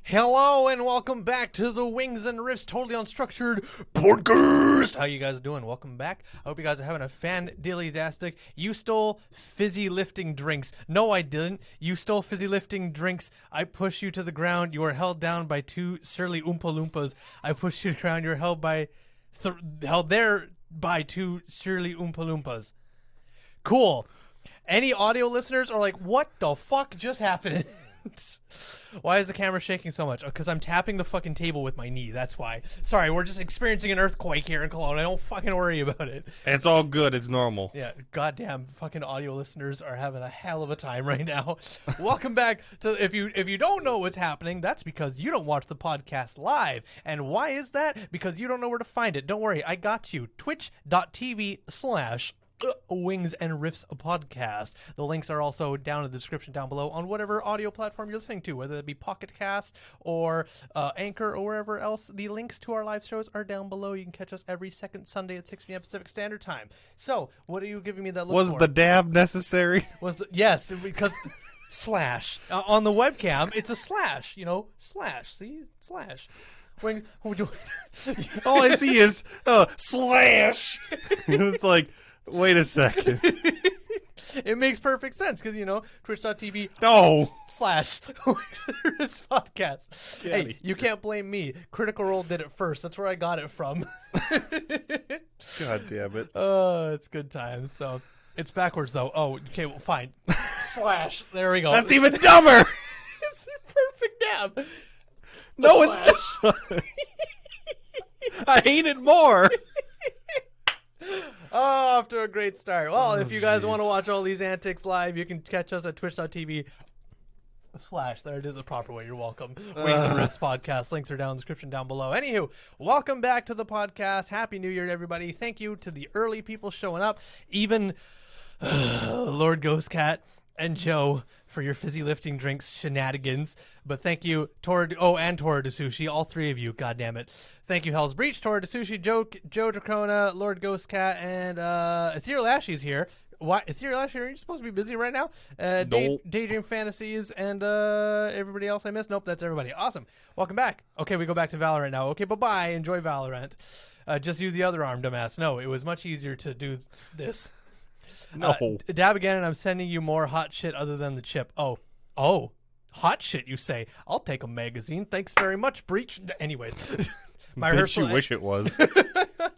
Hello and welcome back to the Wings and Riffs Totally Unstructured podcast. How you guys doing? Welcome back. I hope you guys are having a fan-dilly-dastic. You stole fizzy lifting drinks. No, I didn't. You stole fizzy lifting drinks. I pushed you to the ground. You are held down by two surly Oompa Loompas. I pushed you to the ground. You're held there by two surly Oompa Loompas. Cool. Any audio listeners are like, what the fuck just happened? Why is the camera shaking so much? Because I'm tapping the fucking table with my knee. That's why. Sorry, we're just experiencing an earthquake here in Cologne. I don't fucking worry about it. It's all good. It's normal. Yeah, goddamn fucking audio listeners are having a hell of a time right now. Welcome back to if you don't know what's happening, that's because you don't watch the podcast live. And why is that? Because you don't know where to find it. Don't worry, I got you. Twitch.tv/Wings and Riffs podcast. The links are also down in the description down below on whatever audio platform you're listening to, whether it be Pocket Cast or Anchor or wherever else. The links to our live shows are down below. You can catch us every second Sunday at 6 p.m. Pacific Standard Time. So, what are you giving me that look for? Was the dab necessary? Yes, because slash. On the webcam, it's a slash, slash. See? Slash. All I see is slash. It's like, wait a second. It makes perfect sense because, twitch.tv / this podcast. Hey, you can't blame me. Critical Role did it first. That's where I got it from. God damn it. Oh, it's good times. So it's backwards, though. Oh, okay, well, fine. Slash. There we go. That's even dumber. It's a perfect dab. No, it's not. I hate it more. Oh, off to a great start. Well, if you guys want to watch all these antics live, you can catch us at twitch.tv / there it is the proper way. You're welcome. Wings and Riffs podcast. Links are down in the description down below. Anywho, welcome back to the podcast. Happy New Year to everybody. Thank you to the early people showing up. Even Lord Ghost Cat and Joe for your fizzy lifting drinks shenanigans. But thank you, and Tora DeSushi, all three of you, goddammit. Thank you, Hell's Breach, Tora DeSushi, Joe Dracona, Lord Ghost Cat, and Ethereal Ashy's here. Why, Ethereal Ashy, are you supposed to be busy right now? Daydream Fantasies and everybody else I missed? Nope, that's everybody. Awesome. Welcome back. Okay, we go back to Valorant now. Okay, bye-bye. Enjoy Valorant. Just use the other arm, dumbass. No, it was much easier to do this. No. Dab again, and I'm sending you more hot shit other than the chip. Oh, hot shit, you say? I'll take a magazine. Thanks very much, Breach. Anyways, my rehearsal. You wish it was.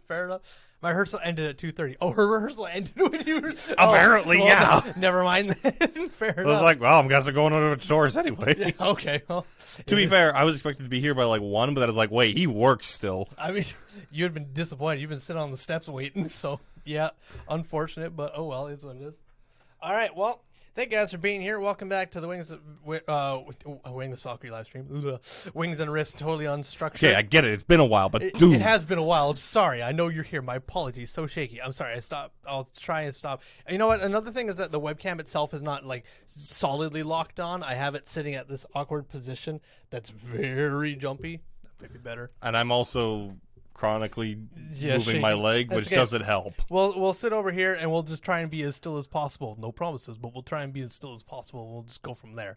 Fair enough. My rehearsal ended at 2:30. Oh, her rehearsal ended when you were... Apparently, yeah. Never mind then. Fair enough. I was like, well, I'm guessing going over to Taurus anyway. Yeah, okay, well. To be fair, I was expected to be here by like 1, but I was like, wait, he works still. I mean, you had been disappointed. You've been sitting on the steps waiting, so yeah, unfortunate, but oh well, it's what it is. All right, well, thank you guys for being here. Welcome back to the WinglessValkyrie live stream. Wings and Riffs, totally unstructured. Okay, I get it. It's been a while, but dude. It has been a while. I'm sorry. I know you're here. My apologies. So shaky. I'm sorry. I'll try and stop. You know what? Another thing is that the webcam itself is not like solidly locked on. I have it sitting at this awkward position that's very jumpy. That might be better. And I'm also chronically moving my leg, which doesn't help. We'll sit over here and we'll just try and be as still as possible. No promises, but we'll try and be as still as possible. We'll just go from there.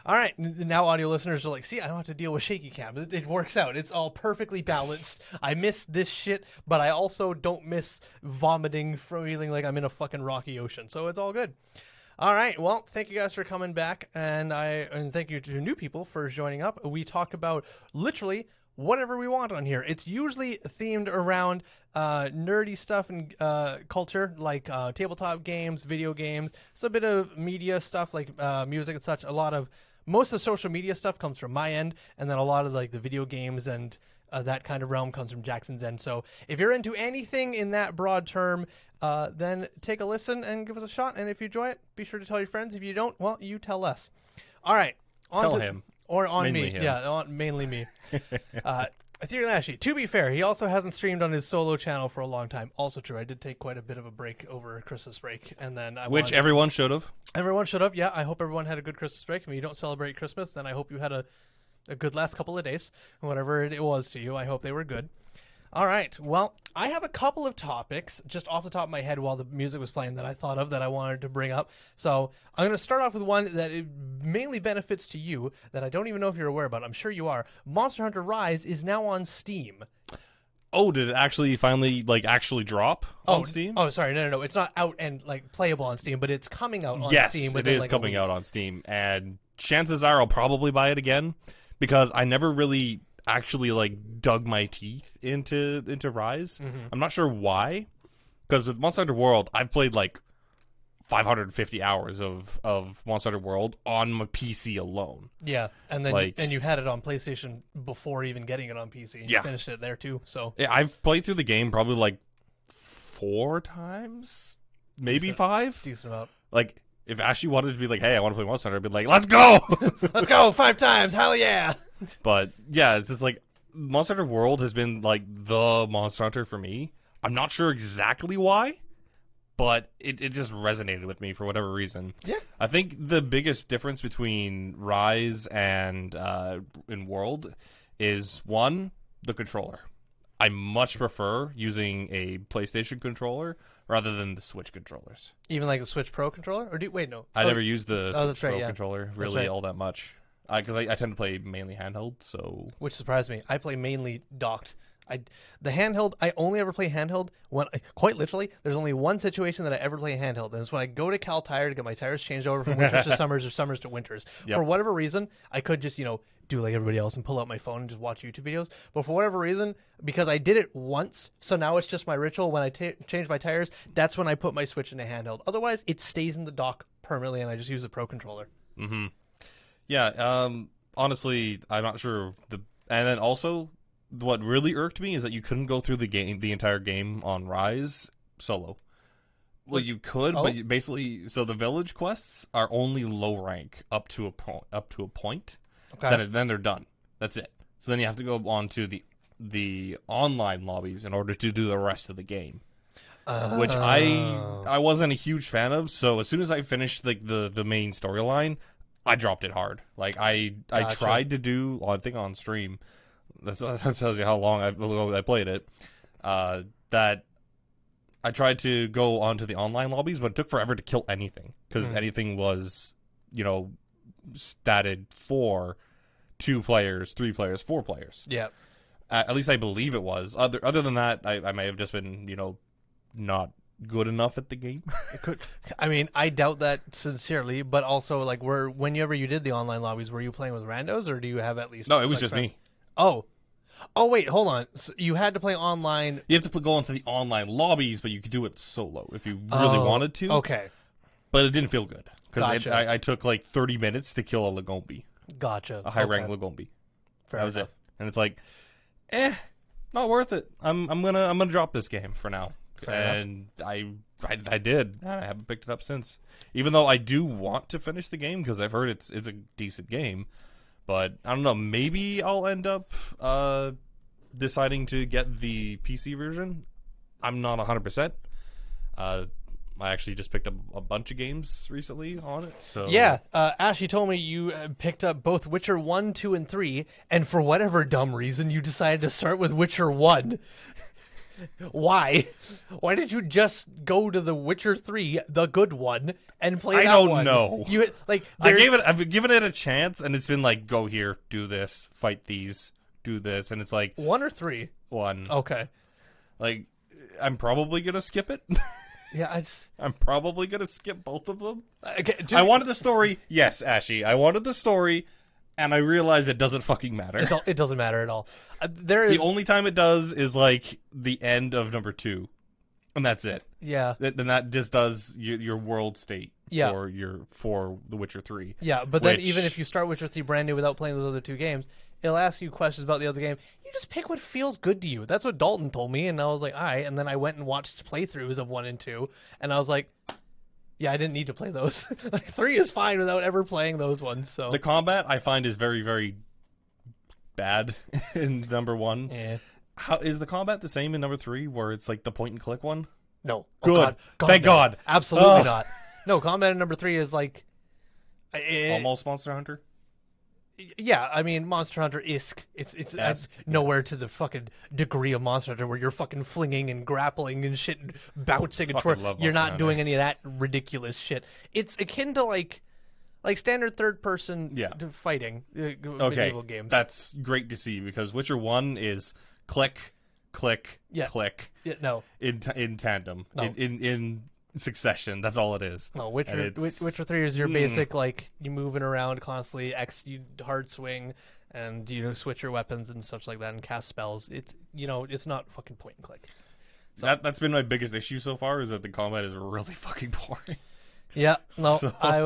All right. Now audio listeners are like, see, I don't have to deal with shaky cam. It works out. It's all perfectly balanced. I miss this shit, but I also don't miss vomiting, feeling like I'm in a fucking rocky ocean. So it's all good. All right. Well, thank you guys for coming back. And thank you to new people for joining up. We talk about literally whatever we want on here. It's usually themed around nerdy stuff and culture, like tabletop games, video games. It's a bit of media stuff like music and such. Most of the social media stuff comes from my end, and then a lot of like the video games and that kind of realm comes from Jackson's end. So if you're into anything in that broad term, then take a listen and give us a shot. And if you enjoy it, be sure to tell your friends. If you don't, well, you tell us. All right. Tell him. Or on mainly me. Him. Yeah, mainly me. Ethereal Ashy, to be fair, he also hasn't streamed on his solo channel for a long time. Also true, I did take quite a bit of a break over Christmas break. And then everyone should have. Everyone should have, yeah. I hope everyone had a good Christmas break. If you don't celebrate Christmas, then I hope you had a good last couple of days. Whatever it was to you, I hope they were good. All right. Well, I have a couple of topics just off the top of my head while the music was playing that I thought of that I wanted to bring up. So I'm going to start off with one that it mainly benefits to you that I don't even know if you're aware about. I'm sure you are. Monster Hunter Rise is now on Steam. Oh, did it actually finally actually drop on Steam? Oh, sorry, no. It's not out and playable on Steam, but it's coming out on yes, Steam. Yes, it is coming out on Steam, and chances are I'll probably buy it again because I never really actually dug my teeth into Rise. Mm-hmm. I'm not sure why, because with Monster Hunter World, I've played 550 hours of Monster Hunter World on my PC alone. Yeah, and then and you had it on PlayStation before even getting it on PC, and you finished it there too. So yeah, I've played through the game probably 4 times, maybe 5. Decent amount. If Ashley wanted to be hey, I want to play Monster Hunter, I'd be like, let's go! Let's go 5 times, hell yeah! But yeah, it's just Monster Hunter World has been the Monster Hunter for me. I'm not sure exactly why, but it just resonated with me for whatever reason. Yeah. I think the biggest difference between Rise and in World is, one, the controller. I much prefer using a PlayStation controller rather than the Switch controllers. Even the Switch Pro controller? Or wait, no. I never used the Switch Pro yeah. controller really all that much. Because I tend to play mainly handheld, so... Which surprised me. I play mainly docked. The handheld, I only ever play handheld when, quite literally, there's only one situation that I ever play handheld, and it's when I go to Cal Tire to get my tires changed over from winters to summers or summers to winters. Yep. For whatever reason, I could just, do like everybody else and pull out my phone and just watch YouTube videos. But for whatever reason, because I did it once, so now it's just my ritual when I change my tires, that's when I put my Switch into handheld. Otherwise, it stays in the dock permanently, and I just use the Pro controller. Mm-hmm. Yeah, honestly, I'm not sure. And then also, what really irked me is that you couldn't go through the entire game on Rise solo. Well, you could, but basically, so the village quests are only low rank up to a point. Okay. Then they're done. That's it. So then you have to go on to the online lobbies in order to do the rest of the game, which I wasn't a huge fan of. So as soon as I finished the main storyline, I dropped it hard. I tried to do, I think on stream, that tells you how long I played it, that I tried to go onto the online lobbies, but it took forever to kill anything, because anything was, statted for 2 players, 3 players, 4 players. Yeah. At least I believe it was. Other than that, I may have just been, not good enough at the game. It could. I mean, I doubt that sincerely, but also whenever you did the online lobbies, were you playing with randos, or do you have at least? No, it was just me. Oh, wait, hold on. So you had to play online. You have to go into the online lobbies, but you could do it solo if you really wanted to. Okay, but it didn't feel good because gotcha. I took 30 minutes to kill a Lagombi. Gotcha. A high rank Lagombi. That was it, and it's not worth it. I'm gonna drop this game for now. And I did. And I haven't picked it up since. Even though I do want to finish the game because I've heard it's a decent game, but I don't know. Maybe I'll end up deciding to get the PC version. I'm not 100%. I actually just picked up a bunch of games recently on it. So yeah, Ash, you told me you picked up both Witcher 1, 2, and 3, and for whatever dumb reason, you decided to start with Witcher 1. Why? Why did you just go to the Witcher 3, the good one, and play that one? I don't know. I've given it a chance, and it's been go here, do this, fight these, do this, and it's 1 or 3? 1. Okay. I'm probably gonna skip it. Yeah, I'm probably gonna skip both of them. Okay, I wanted the story. Yes, Ashy. I wanted the story, and I realized it doesn't fucking matter. It doesn't matter at all. The only time it does is the end of number 2, and that's it. Yeah. Then that just does your world state. Yeah. For The Witcher 3. Yeah, but then even if you start Witcher 3 brand new without playing those other 2 games, it'll ask you questions about the other game. You just pick what feels good to you. That's what Dalton told me, and I was like, all right. And then I went and watched playthroughs of 1 and 2, and I was like, yeah, I didn't need to play those. 3 is fine without ever playing those ones. So the combat I find is very, very bad in number 1. Yeah. How is the combat the same in number 3, where it's the point and click one? No. Good. God, Thank God. Absolutely not. No, combat in number 3 is almost Monster Hunter. Yeah, I mean, Monster Hunter-esque. It's Esque, nowhere to the fucking degree of Monster Hunter where you're fucking flinging and grappling and shit and bouncing and Fucking twirling. love You're Monster not doing any of that ridiculous shit. It's akin to like standard third-person fighting medieval games. That's great to see because Witcher 1 is click, click, click. Yeah, no. In tandem. No. In succession. That's all it is. No, Witcher 3 is your basic, like, you moving around constantly, you hard swing, and you switch your weapons and such like that, and cast spells. It's it's not fucking point and click. So, that's been my biggest issue so far is that the combat is really fucking boring. Yeah, no, so, I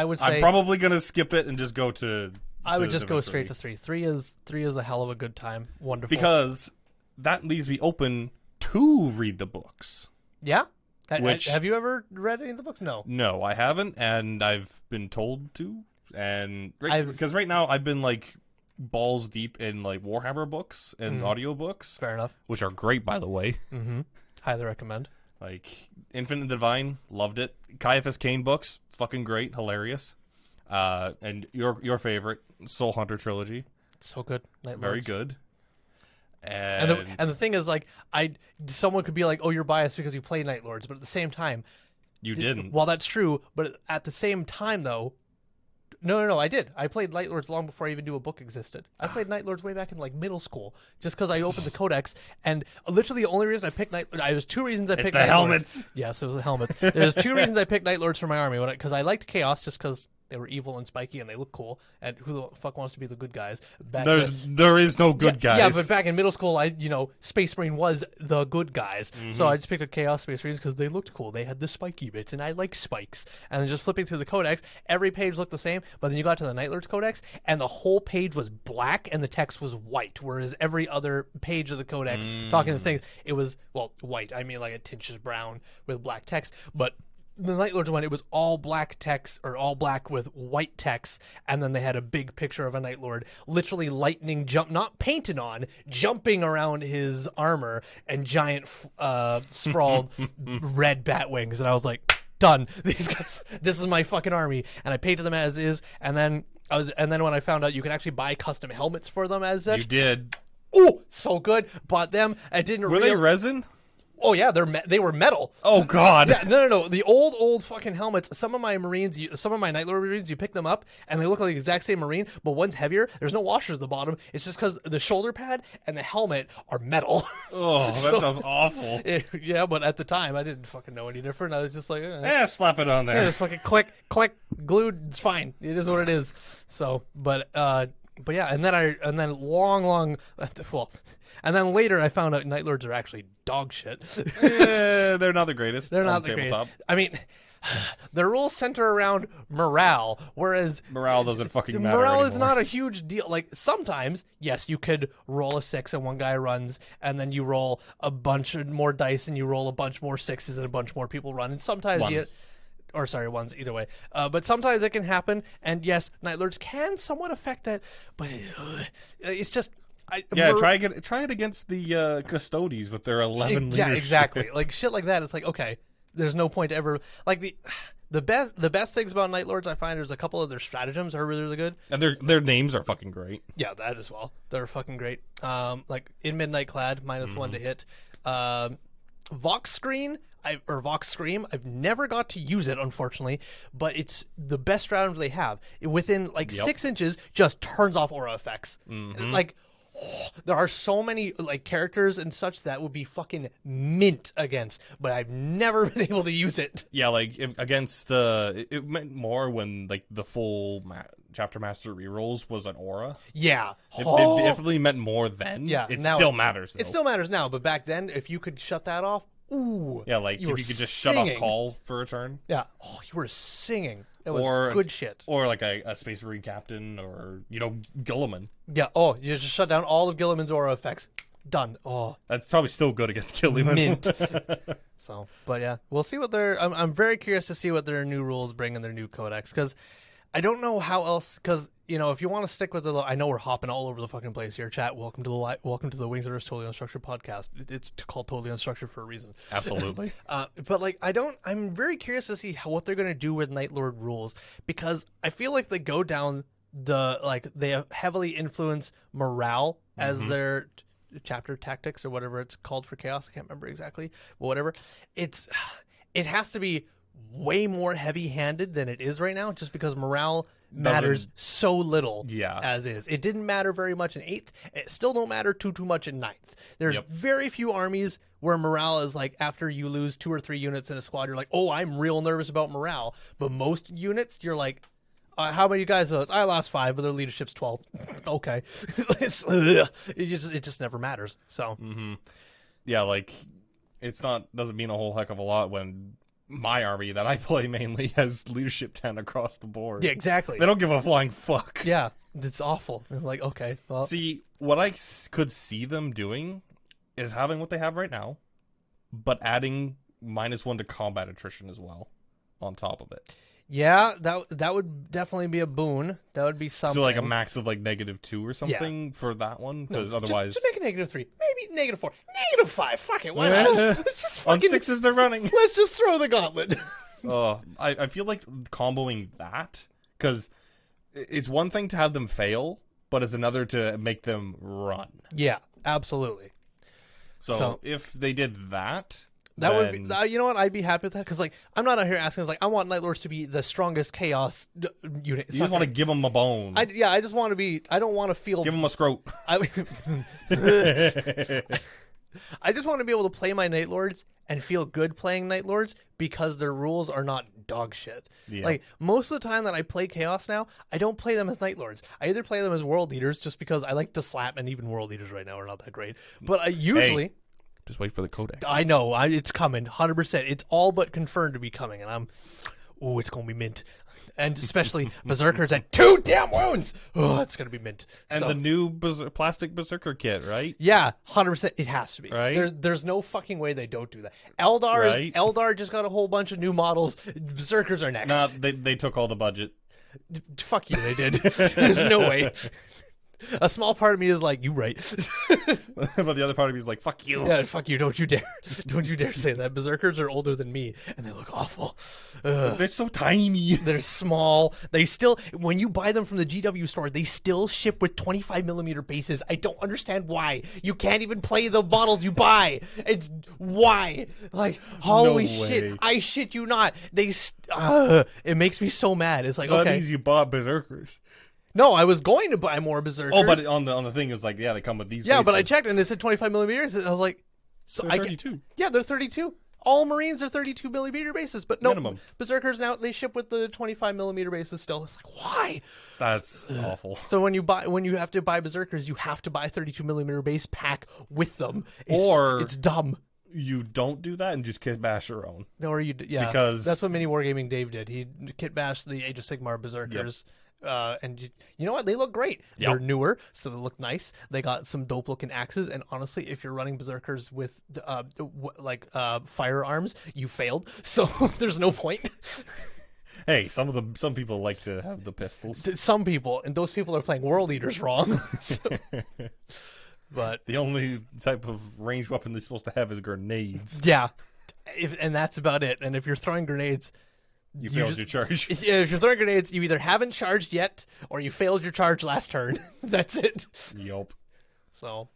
would say I'm probably gonna skip it and just go to. I would just go straight to 3. 3 is a hell of a good time. Wonderful. Because that leaves me open to read the books. Yeah. Have you ever read any of the books? No. No, I haven't, and I've been told to. And because right now I've been like balls deep in like Warhammer books and audiobooks. Fair enough. Which are great, by the way. Mm-hmm. Highly recommend. Like Infinite Divine, loved it. Caiaphas Cain books, fucking great, hilarious. And your favorite Soul Hunter trilogy, so good. Very good. And the thing is, like, someone could be like, "Oh, you're biased because you play Night Lords," but at the same time, you didn't. Well, that's true, but at the same time, though, no, I did. I played Night Lords long before I even knew a book existed. I played Night Lords way back in like middle school, just because I opened the codex, and literally the only reason I picked Night Lords, there was two reasons I picked Night helmets. Lords. Yes, it was the helmets. There's two reasons I picked Night Lords for my army, because I liked Chaos, just because they were evil and spiky and they look cool. And who the fuck wants to be the good guys? There is no good guys. Yeah, but back in middle school, Space Marine was the good guys. Mm-hmm. So I just picked up Chaos Space Marines because they looked cool. They had the spiky bits, and I like spikes. And then just flipping through the codex, every page looked the same. But then you got to the Night Lords codex, and the whole page was black and the text was white. Whereas every other page of the codex, talking to things, it was white. I mean, like a tinge of brown with black text, but the Night Lords one, it was all black text, or all black with white text, and then they had a big picture of a Night Lord, literally lightning not painted on, jumping around his armor, and giant sprawled red bat wings, and I was like, done. These guys, this is my fucking army, and I painted them as is, and then when I found out you could actually buy custom helmets for them as such, you did. Oh, so good. Bought them. I didn't. Were they resin? Oh yeah, they were metal. Oh god. Yeah, no. The old fucking helmets. Some of my Marines, some of my Night Lord Marines, you pick them up and they look like the exact same Marine, but one's heavier. There's no washers at the bottom. It's just because the shoulder pad and the helmet are metal. Oh, that sounds awful. Yeah, but at the time I didn't fucking know any different. I was just like, slap it on there. Yeah, just fucking click, glued. It's fine. It is what it is. So, but yeah, and then long, well. And then later, I found out Night Lords are actually dog shit. They're not the greatest. They're not the tabletop. greatest. I mean, the rules center around morale, whereas morale doesn't fucking matter. Morale anymore. is not a huge deal. Like sometimes, yes, you could roll a 6 and one guy runs, and then you roll a bunch more dice and you roll a bunch more 6s and a bunch more people run. And sometimes ones, either way. But sometimes it can happen, and yes, Night Lords can somewhat affect that, but it's just. Try it against the Custodes with their 11 leadership. Yeah, exactly. Like shit like that. It's like, okay, there's no point to ever like the best things about Night Lords I find there's a couple of their stratagems are really, really good. And their names are fucking great. Yeah, that as well. They're fucking great. Like in Midnight Clad, -1 to hit. Vox Scream, I've never got to use it, unfortunately, but it's the best stratagem they have. Within 6 inches, just turns off aura effects. Like, there are so many characters and such that would be fucking mint against, but I've never been able to use it. Yeah, against it meant more when the full chapter master rerolls was an aura. Yeah, it definitely meant more then. Yeah, it still matters. It still matters now, but back then, if you could shut that off, ooh, yeah, if you could just shut off call for a turn. Yeah, you were singing. It was good shit. Or a Space Marine captain, or Gilliman. Yeah. Oh, you just shut down all of Gilliman's aura effects. Done. Oh, that's probably still good against Gilliman. Mint. So, but yeah, we'll see what I'm very curious to see what their new rules bring in their new codex, because I don't know how else. Because if you want to stick with I know we're hopping all over the fucking place here, chat. Welcome to the Wings of Earth Totally Unstructured podcast. It's called Totally Unstructured for a reason. Absolutely. But I'm very curious to see what they're gonna do with Night Lord rules, because I feel like they go down they heavily influence morale as Mm-hmm. their chapter tactics or whatever it's called for chaos. I can't remember exactly, but whatever. It has to be way more heavy-handed than it is right now, just because morale matters so little. Yeah. As is, it didn't matter very much in 8th. It still don't matter too much in 9th. There's Yep. very few armies where morale is like after you lose 2 or 3 units in a squad, you're like, oh, I'm real nervous about morale. But most units, you're like, how many guys lost? I lost 5, but their leadership's 12. Okay. It just never matters. So Yeah, like doesn't mean a whole heck of a lot when my army that I play mainly has leadership 10 across the board. yeah, exactly. They don't give a flying fuck. Yeah, it's awful. I'm like, okay, well, See, what I could see them doing is having what they have right now, but adding -1 to combat attrition as well on top of it. yeah, that would definitely be a boon. That would be something. So like a max of like -2 or something for that one, because otherwise just make it -3, maybe -4, -5. Fuck it, why not? Let's just on fucking 6s they're running. let's just throw the gauntlet. I feel like comboing that, because it's one thing to have them fail, but it's another to make them run. Yeah, absolutely. So if they did that, That would then- be, you know what? I'd be happy with that because, like, I'm not out here asking. Like, I want Night Lords to be the strongest chaos unit. It's you just not want to give them a bone. I just want to be. I don't want to feel. Give them a scrote. I just want to be able to play my Night Lords and feel good playing Night Lords because their rules are not dog shit. Yeah. Like, most of the time that I play Chaos now, I don't play them as Night Lords. I either play them as World Leaders just because I like to slap, and even World Leaders right now are not that great. But I usually... Just wait for the codex. I know, it's coming, 100%. It's all but confirmed to be coming, and it's going to be mint. And especially Berserkers at 2 damn wounds! Oh, it's going to be mint. And So- the new plastic Berserker kit, right? Yeah, 100%. It has to be. Right? There's no fucking way they don't do that. Right? Eldar just got a whole bunch of new models. Berserkers are next. Nah, they took all the budget. Fuck you, they did. There's no way. A small part of me is like, you right. But the other part of me is like, fuck you. Yeah, fuck you. Don't you dare. Don't you dare say that. Berserkers are older than me, and they look awful. Ugh. They're so tiny. They're small. They still, when you buy them from the GW store, they still ship with 25mm bases. I don't understand why. You can't even play the models you buy. It's why. Like, holy No shit. way. I shit you not. It makes me so mad. It's like, So that okay. means you bought Berserkers. No, I was going to buy more Berserkers. Oh, but on the thing it was like, yeah, they come with these. yeah, but I bases. checked and it said 25mm. And I was like, so They're I 32. Yeah, they're 32. All Marines are 32mm bases, but no, Minimum. Berserkers now they ship with the 25mm bases still. It's like, why? That's awful. So when you have to buy Berserkers, you have to buy 32mm base pack with them. Or- it's dumb. You don't do that and just kit bash your own. Or yeah, Because- that's what Mini Wargaming Dave did. He kit bashed the Age of Sigmar Berserkers. And you know what? They look great. Yep. They're newer, so they look nice. They got some dope looking axes. And honestly, if you're running Berserkers with firearms, you failed. So there's no point. Hey, some people like to have the pistols. Some people, and those people are playing World Eaters wrong. But The only type of ranged weapon they're supposed to have is grenades. yeah, and that's about it. And if you're throwing grenades, You failed your charge. yeah, if you're throwing grenades, you either haven't charged yet or you failed your charge last turn. That's it. Yup. So,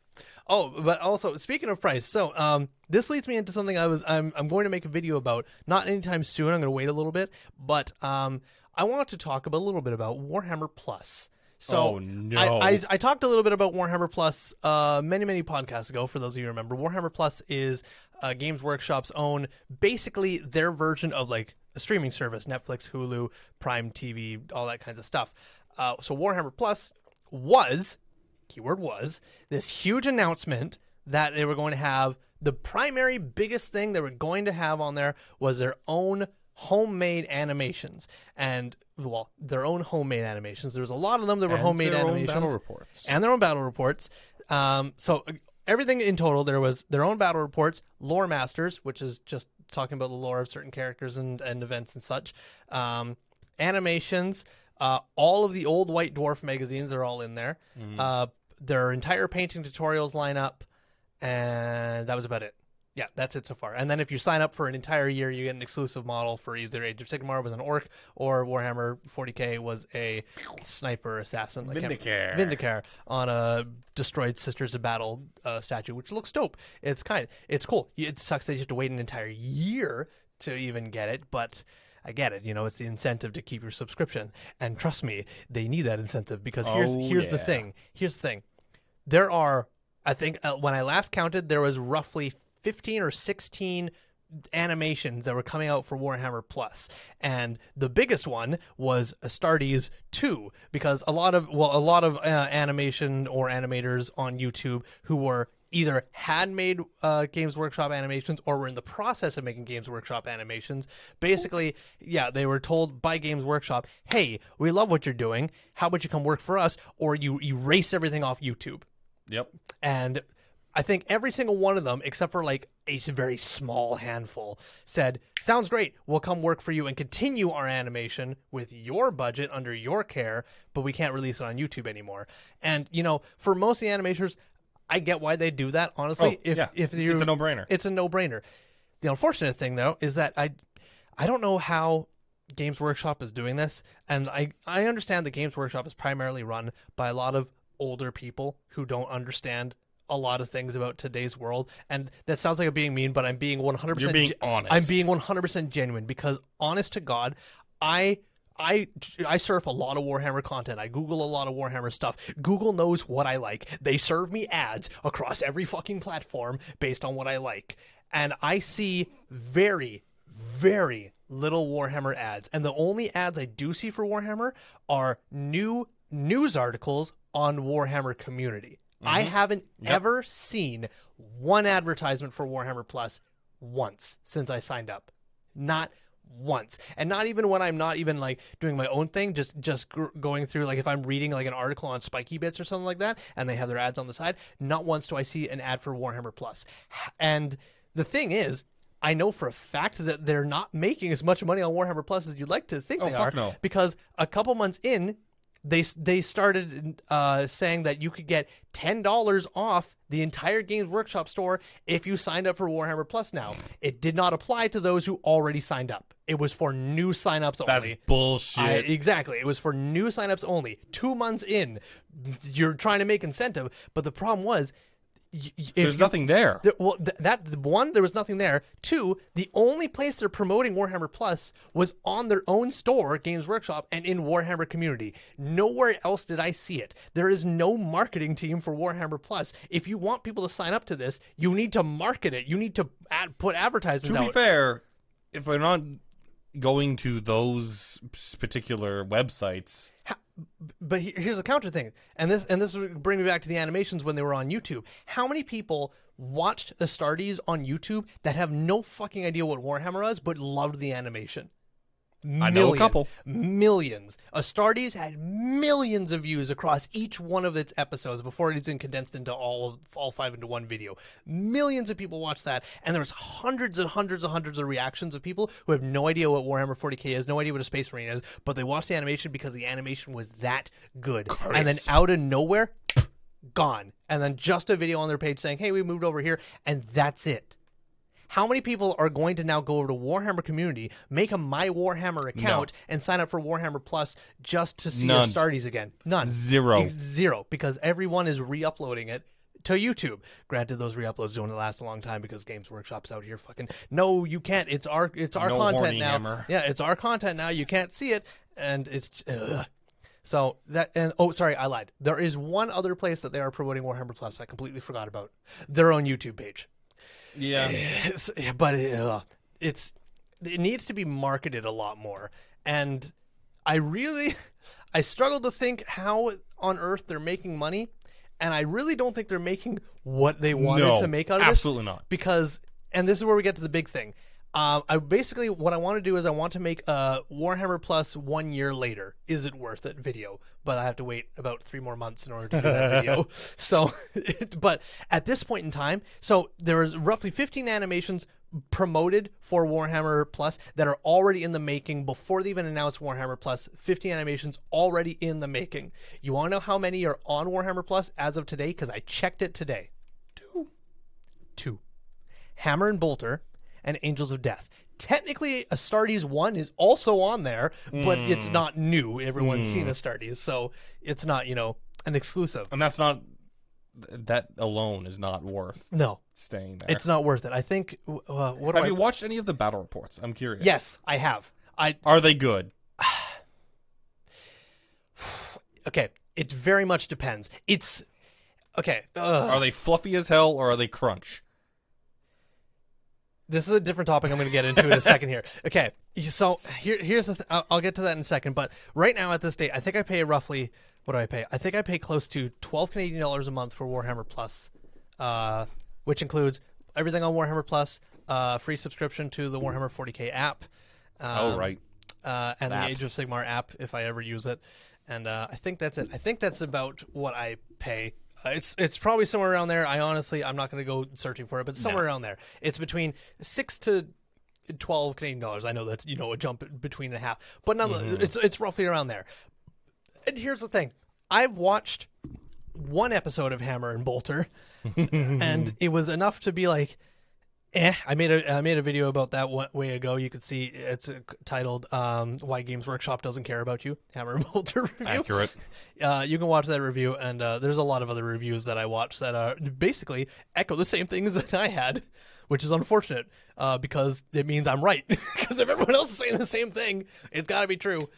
but also speaking of price, so this leads me into something I'm going to make a video about. Not anytime soon. I'm going to wait a little bit, but I want to talk a little bit about Warhammer Plus. So Oh, no. I talked a little bit about Warhammer Plus many podcasts ago. For those of you who remember, Warhammer Plus is Games Workshop's own, basically their version of like a streaming service: Netflix, Hulu, Prime TV, all that kinds of stuff. So Warhammer Plus was, keyword was, this huge announcement that they were going to have. The primary biggest thing they were going to have on there was their own homemade animations, and well, their own homemade animations. There was a lot of them that were homemade their animations, own battle reports. and their own battle reports. So everything in total, there was their own battle reports, lore masters, which is just talking about the lore of certain characters and events and such. Animations, all of the old White Dwarf magazines are all in there. Their entire painting tutorials line up, and that was about it. Yeah, that's it so far. And then if you sign up for an entire year, you get an exclusive model for either Age of Sigmar was an orc or Warhammer 40k was a sniper assassin. Vindicare on a destroyed Sisters of Battle statue, which looks dope. It's cool. It sucks that you have to wait an entire year to even get it, but I get it. It's the incentive to keep your subscription. And trust me, they need that incentive because here's the thing. Here's the thing. There are, I think, when I last counted, there was roughly 15 or 16 animations that were coming out for Warhammer Plus, and the biggest one was Astartes 2, because a lot of animation or animators on YouTube who were either had made Games Workshop animations or were in the process of making Games Workshop animations. Basically, they were told by Games Workshop, hey, we love what you're doing, how about you come work for us, or you erase everything off YouTube. Yep. And I think every single one of them, except for like a very small handful, said, sounds great, we'll come work for you and continue our animation with your budget under your care, but we can't release it on YouTube anymore. And, for most of the animators, I get why they do that, honestly. It's a no-brainer. It's a no-brainer. The unfortunate thing, though, is that I don't know how Games Workshop is doing this, and I understand that Games Workshop is primarily run by a lot of older people who don't understand a lot of things about today's world, and that sounds like I'm being mean, but I'm being 100%. You're being honest. I'm being 100% genuine, because honest to God, I surf a lot of Warhammer content. I Google a lot of Warhammer stuff. Google knows what I like. They serve me ads across every fucking platform based on what I like, and I see very, very little Warhammer ads. And the only ads I do see for Warhammer are new news articles on Warhammer Community. I haven't ever seen one advertisement for Warhammer Plus once since I signed up. Not once. And not even when I'm not even like doing my own thing, just going through, like if I'm reading like an article on Spiky Bits or something like that, and they have their ads on the side, not once do I see an ad for Warhammer Plus. And the thing is, I know for a fact that they're not making as much money on Warhammer Plus as you'd like to think they are. No. Because a couple months in, they started saying that you could get $10 off the entire Games Workshop store if you signed up for Warhammer Plus now. It did not apply to those who already signed up. It was for new signups only. That's bullshit. Exactly. It was for new signups only. 2 months in, you're trying to make incentive, but the problem was, there's nothing there. There was nothing there. 2, the only place they're promoting Warhammer Plus was on their own store, Games Workshop, and in Warhammer Community. Nowhere else did I see it. There is no marketing team for Warhammer Plus. If you want people to sign up to this, you need to market it. You need to put advertisements out. To be fair, if they're not going to those particular websites... But here's the counter thing, and this will bring me back to the animations when they were on YouTube. How many people watched Astartes on YouTube that have no fucking idea what Warhammer is, but loved the animation? I know a couple. Millions. Astartes had millions of views across each one of its episodes before it was condensed into all 5 into one video. Millions of people watched that, and there's hundreds and hundreds and hundreds of reactions of people who have no idea what Warhammer 40k is, no idea what a Space Marine is, but they watched the animation because the animation was that good. Crisp. And then out of nowhere, gone. And then just a video on their page saying, hey, we moved over here, and that's it. How many people are going to now go over to Warhammer Community, make a My Warhammer account, and sign up for Warhammer Plus just to see Astartes again? None. Zero, because everyone is re-uploading it to YouTube. Granted, those re-uploads don't last a long time because Games Workshop's out here fucking, no, you can't. It's our content now. Hammer. Yeah, it's our content now. You can't see it, and it's... So that, and sorry, I lied. There is one other place that they are promoting Warhammer Plus I completely forgot about. Their own YouTube page. Yeah, but it needs to be marketed a lot more, and I struggle to think how on earth they're making money, and I really don't think they're making what they wanted to make out of it. Absolutely not. Because, and this is where we get to the big thing. What I want to do is I want to make a Warhammer Plus 1 year later. Is it worth it video? But I have to wait about 3 more months in order to do that video. So, but at this point in time, so there was roughly 15 animations promoted for Warhammer Plus that are already in the making before they even announced Warhammer Plus. 15 animations already in the making. You want to know how many are on Warhammer Plus as of today? Because I checked it today. Two. Hammer and Bolter, and Angels of Death. Technically, Astartes 1 is also on there, but it's not new. Everyone's seen Astartes, so it's not, an exclusive. And that alone is not worth staying there. It's not worth it. I think, have you watched any of the battle reports? I'm curious. Yes, I have. Are they good? Okay, it very much depends. Okay. Are they fluffy as hell, or are they crunch? This is a different topic I'm going to get into in a second here. Okay, so here's the I'll get to that in a second, but right now at this date, I think I pay roughly, what do I pay? I think I pay close to $12 Canadian a month for Warhammer Plus, which includes everything on Warhammer Plus, free subscription to the Warhammer 40K app. Right. And the Age of Sigmar app, if I ever use it. And I think that's it. I think that's about what I pay. It's probably somewhere around there. I'm not going to go searching for it, but somewhere around there. It's between $6 to $12 Canadian dollars. I know that's a jump between and a half, but nonetheless, it's roughly around there. And here's the thing: I've watched one episode of Hammer and Bolter, and it was enough to be like, I made a video about that one way ago. You could see it's titled "Why Games Workshop Doesn't Care About You." Hammer and Bolter review. Accurate. You can watch that review, and there's a lot of other reviews that I watched that basically echo the same things that I had, which is unfortunate because it means I'm right. Because if everyone else is saying the same thing, it's got to be true.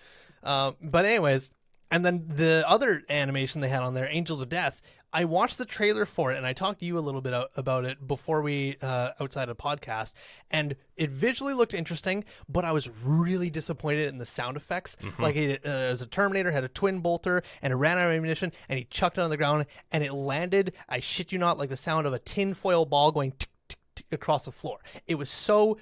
But anyways, and then the other animation they had on there, Angels of Death. I watched the trailer for it, and I talked to you a little bit about it before we outside of podcast, and it visually looked interesting, but I was really disappointed in the sound effects. Like it was a Terminator, had a twin bolter, and it ran out of ammunition, and he chucked it on the ground, and it landed, I shit you not, like the sound of a tinfoil ball going tick, tick, tick across the floor. It was so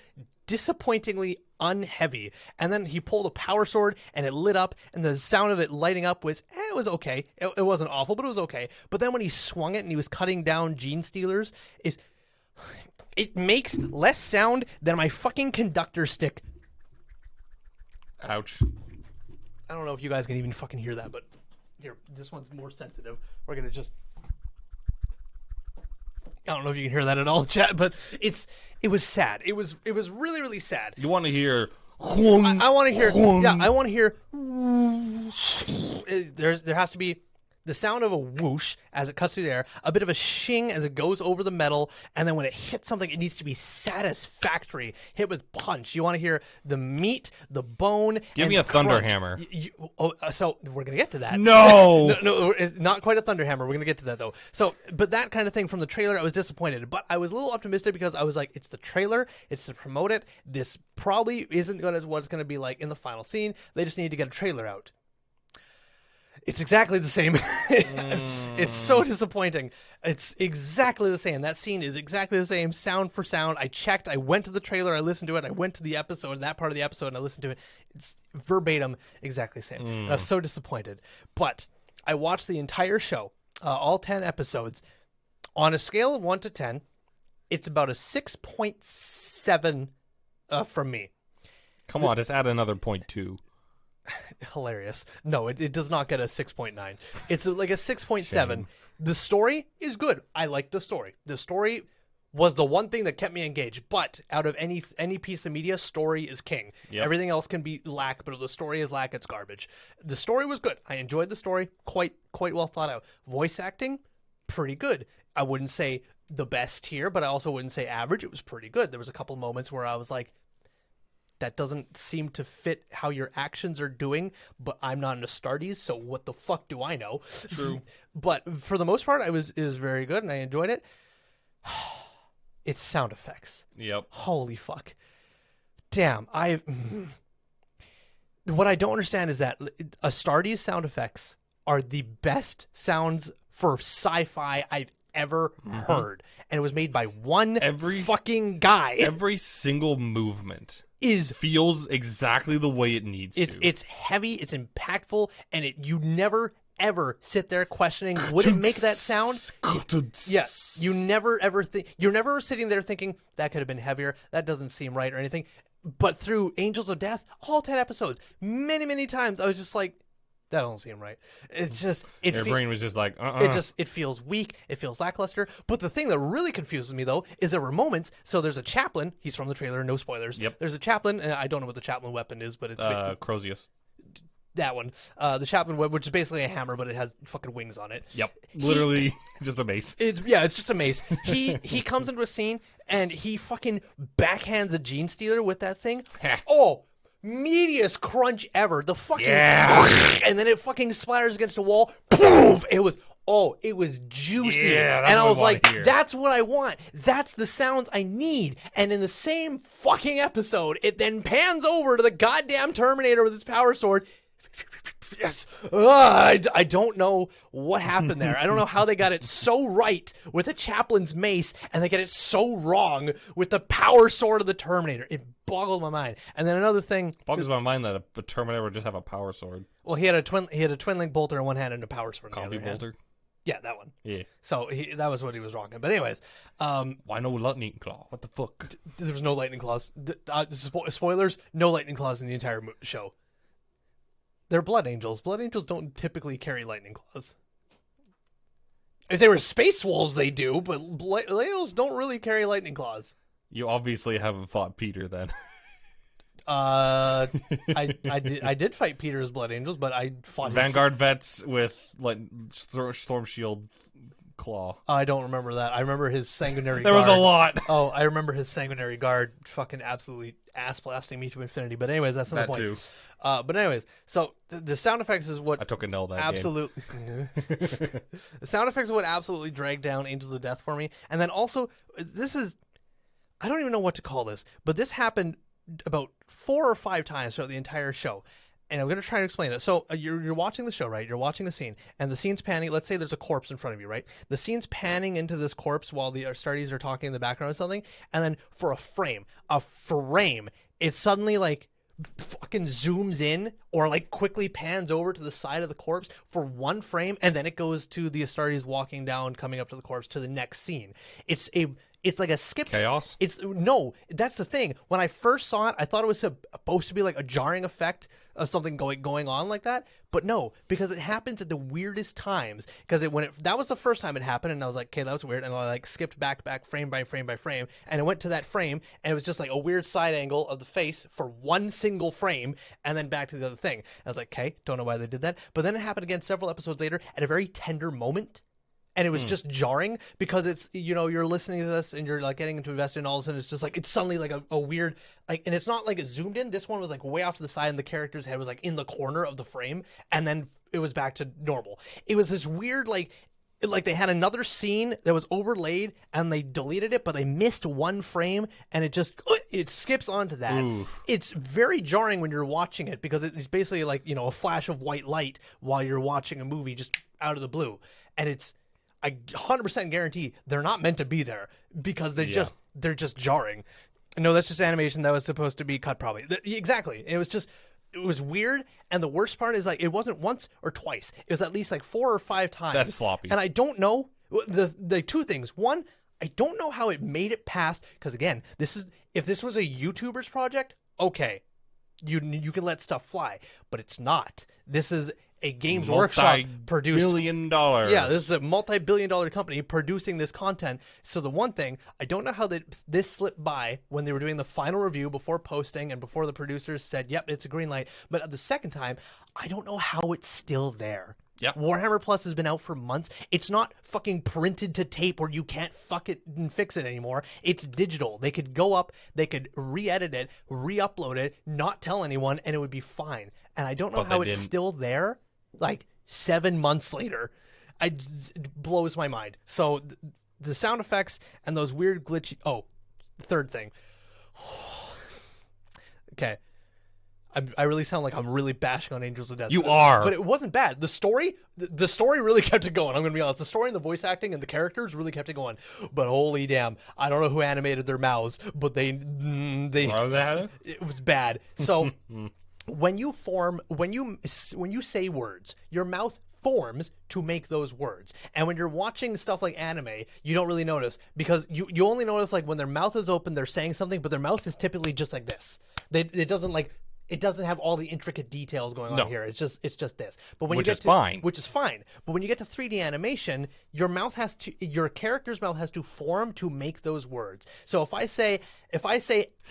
disappointingly unheavy, and then he pulled a power sword and it lit up, and the sound of it lighting up was it was okay. It wasn't awful, but it was okay. But then when he swung it and he was cutting down gene stealers, it makes less sound than my fucking conductor stick. Ouch. I don't know if you guys can even fucking hear that, but here, this one's more sensitive. We're gonna just, I don't know if you can hear that at all, chat, but it was sad. It was really, really sad. You want to hear? I want to hear. Yeah, I want to hear. There has to be the sound of a whoosh as it cuts through the air, a bit of a shing as it goes over the metal, and then when it hits something, it needs to be satisfactory, hit with punch. You want to hear the meat, the bone. Give me a thunder hammer. So we're gonna get to that. No, no, it's not quite a thunder hammer. We're gonna get to that though. So, but that kind of thing from the trailer, I was disappointed, but I was a little optimistic because I was like, it's the trailer, it's to promote it. This probably isn't what it's gonna be like in the final scene. They just need to get a trailer out. It's exactly the same. It's so disappointing. It's exactly the same. That scene is exactly the same, sound for sound. I checked. I went to the trailer. I listened to it. I went to the episode, that part of the episode, and I listened to it. It's verbatim, exactly the same. And I was so disappointed. But I watched the entire show, all 10 episodes. On a scale of 1 to 10, it's about a 6.7 from me. Come on, just add another 0.2. Hilarious. No, it does not get a 6.9. It's like a 6.7. The story is good. I like the story. The story was the one thing that kept me engaged. But out of any piece of media, story is king. Yep. Everything else can be lack, but if the story is lack, it's garbage. The story was good. I enjoyed the story. Quite well thought out. Voice acting, pretty good. I wouldn't say the best here, but I also wouldn't say average. It was pretty good. There was a couple moments where I was like, that doesn't seem to fit how your actions are doing, but I'm not an Astartes, so what the fuck do I know? True. But for the most part, it was very good, and I enjoyed it. It's sound effects. Yep. Holy fuck. Damn. What I don't understand is that Astartes sound effects are the best sounds for sci-fi I've ever heard. And it was made by one fucking guy. Every single movement feels exactly the way it needs to. It's heavy, it's impactful, and you never ever sit there questioning, would it make that sound? Yeah, you never ever think, you're never sitting there thinking that could have been heavier, that doesn't seem right or anything. But through Angels of Death, all 10 episodes, many times I was just like, That don't seem right. It's just Your brain was just like, it feels weak. It feels lackluster. But the thing that really confuses me though is there were moments. So there's a chaplain. He's from the trailer. No spoilers. Yep. There's a chaplain. And I don't know what the chaplain weapon is, but it's Crozius. that one. The chaplain weapon, which is basically a hammer, but it has fucking wings on it. Yep. Literally just a mace. It's just a mace. He comes into a scene and he fucking backhands a gene stealer with that thing. Oh. Meatiest crunch ever. The fucking and then it fucking splatters against a wall. Poof! It was juicy. Yeah, and I was like, that's what I want. That's the sounds I need. And in the same fucking episode, it then pans over to the goddamn Terminator with his power sword. Yes. I don't know what happened there. I don't know how they got it so right with the chaplain's mace and they get it so wrong with the power sword of the Terminator. It boggled my mind. And then another thing boggles my mind that a Terminator would just have a power sword. Well, he had a twin link bolter in one hand and a power sword in the other hand. Bolter? Yeah, that one. Yeah. So that was what he was rocking. But anyways, why no lightning claw? What the fuck? There was no lightning claws. Spoilers: no lightning claws in the entire show. They're blood angels. Blood angels don't typically carry lightning claws. If they were space wolves, they do, but blood angels don't really carry lightning claws. You obviously haven't fought Peter then. I did fight Peter's blood angels, but I fought Vanguard vets with like storm shield claw. I don't remember that. I remember his sanguinary there guard. was a lot. Oh, I remember his sanguinary guard fucking absolutely ass blasting me to infinity. But anyways, that's not the point. Too. But anyways, so the sound effects is what I took a L that absolutely. The sound effects is what absolutely dragged down Angels of Death for me. And then also, this is, I don't even know what to call this, but this happened about 4 or 5 times throughout the entire show. And I'm going to try to explain it. So you're watching the show, right? You're watching the scene, and the scene's panning. Let's say there's a corpse in front of you, right? The scene's panning into this corpse while the Astartes are talking in the background or something, and then for a frame, it suddenly like fucking zooms in or like quickly pans over to the side of the corpse for one frame, and then it goes to the Astartes walking down, coming up to the corpse to the next scene. It's like a skip. Chaos? No, that's the thing. When I first saw it, I thought it was supposed to be like a jarring effect of something going on like that. But no, because it happens at the weirdest times. Because that was the first time it happened, and I was like, okay, that was weird. And I like skipped back frame by frame by frame, and it went to that frame, and it was just like a weird side angle of the face for one single frame, and then back to the other thing. And I was like, okay, don't know why they did that. But then it happened again several episodes later at a very tender moment. And it was just jarring because it's, you're listening to this and you're like getting into invested, and all of a sudden it's just like, it's suddenly like a weird, like, and it's not like it zoomed in. This one was like way off to the side and the character's head was like in the corner of the frame, and then it was back to normal. It was this weird, like they had another scene that was overlaid and they deleted it, but they missed one frame and it skips onto that. Oof. It's very jarring when you're watching it because it's basically like, a flash of white light while you're watching a movie just out of the blue. And I 100% guarantee they're not meant to be there because they're just jarring. No, that's just animation that was supposed to be cut probably. Exactly. It was weird, and the worst part is like it wasn't once or twice. It was at least like 4 or 5 times. That's sloppy. And I don't know the two things. One, I don't know how it made it past, because again, if this was a YouTuber's project, okay, you can let stuff fly, but it's not. This is a Games Workshop produced $1 billion. Yeah, this is a multi-billion-dollar company producing this content. So the one thing, I don't know how this slipped by when they were doing the final review before posting and before the producers said, yep, it's a green light. But at the second time, I don't know how it's still there. Yep. Warhammer Plus has been out for months. It's not fucking printed to tape where you can't fuck it and fix it anymore. It's digital. They could go up, they could re-edit it, re-upload it, not tell anyone, and it would be fine. And I don't know how it's still there. Like 7 months later, it blows my mind. So the sound effects and those weird glitchy. Oh, the third thing. Okay, I really sound like I'm really bashing on Angels of Death. You are, but it wasn't bad. The story really kept it going. I'm gonna be honest. The story and the voice acting and the characters really kept it going. But holy damn, I don't know who animated their mouths, but they it was bad. So. When you say words, your mouth forms to make those words. And when you're watching stuff like anime, you don't really notice because you only notice like when their mouth is open, they're saying something, but their mouth is typically just like this. It doesn't like it doesn't have all the intricate details going on No. here. It's just this. But when Which you is get fine. which is fine. But when you get to 3D animation, your character's mouth has to form to make those words. So if I say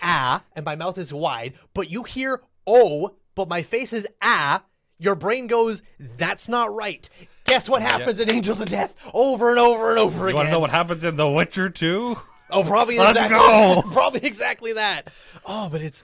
ah and my mouth is wide, but you hear oh, but my face is ah, your brain goes, that's not right. Guess what happens in Angels of Death over and over and over again? You want to know what happens in The Witcher 2? Oh, probably Let's exactly, go! probably exactly that. Oh, but it's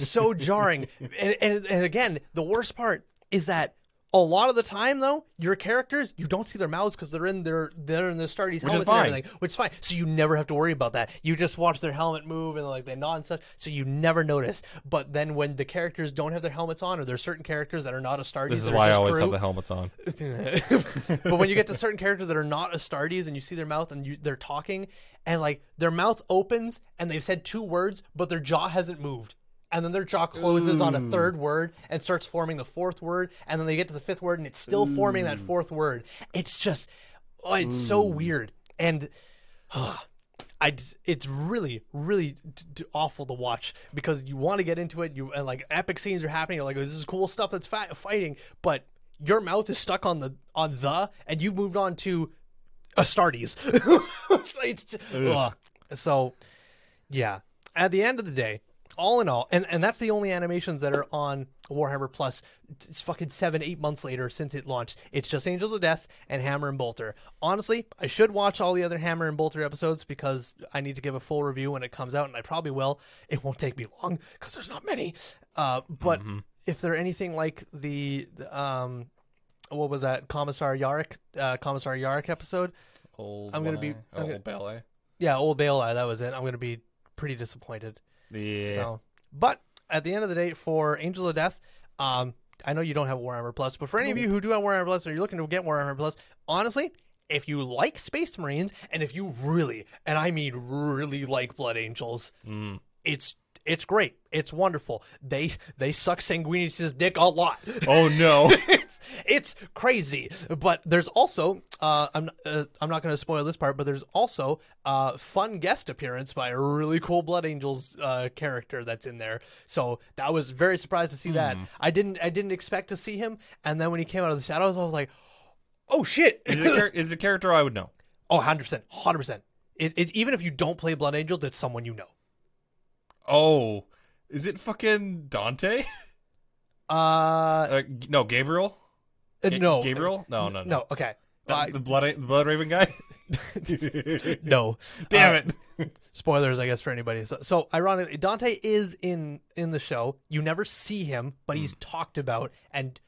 so jarring. And again, the worst part is that a lot of the time, though, your characters, you don't see their mouths because they're in their Astartes helmets and everything, which is fine. So you never have to worry about that. You just watch their helmet move and like they nod and stuff, so you never notice. But then when the characters don't have their helmets on, or there's certain characters that are not Astartes, This is why I always have the helmets on. But when you get to certain characters that are not Astartes and you see their mouth and they're talking and like their mouth opens and they've said 2 words, but their jaw hasn't moved. And then their jaw closes on a 3rd word and starts forming the 4th word. And then they get to the 5th word and it's still forming that 4th word. It's just, it's so weird. And it's really, really awful to watch because you want to get into it. And like epic scenes are happening. You're like, oh, this is cool stuff that's fighting. But your mouth is stuck on the, and you've moved on to Astartes. It's just, so, yeah. At the end of the day, all in all, and that's the only animations that are on Warhammer Plus. It's fucking 7-8 months later since it launched. It's just Angels of Death and Hammer and Bolter. Honestly, I should watch all the other Hammer and Bolter episodes because I need to give a full review when it comes out, and I probably will. It won't take me long because there's not many. But if they're anything like the what was that Commissar Yarrick episode? Old Ballet. Yeah, Old Ballet. That was it. I'm gonna be pretty disappointed. Yeah. So, but at the end of the day, for Angel of Death, I know you don't have Warhammer Plus, but for any of you who do have Warhammer Plus or you're looking to get Warhammer Plus, honestly, if you like Space Marines and if you really, and I mean really like Blood Angels, it's great. It's wonderful. They suck Sanguinius's dick a lot. Oh no. It's crazy. But there's also I'm not going to spoil this part, but there's also a fun guest appearance by a really cool Blood Angels character that's in there. So I was very surprised to see that. I didn't expect to see him, and then when he came out of the shadows, I was like, oh shit. Is the character I would know? Oh, 100%. It's even if you don't play Blood Angels, it's someone you know. Oh, is it fucking Dante? No, Gabriel. No, Gabriel. No. Okay, The blood raven guy. No, Damn it. Spoilers, I guess, for anybody. So ironically, Dante is in the show. You never see him, but he's talked about, and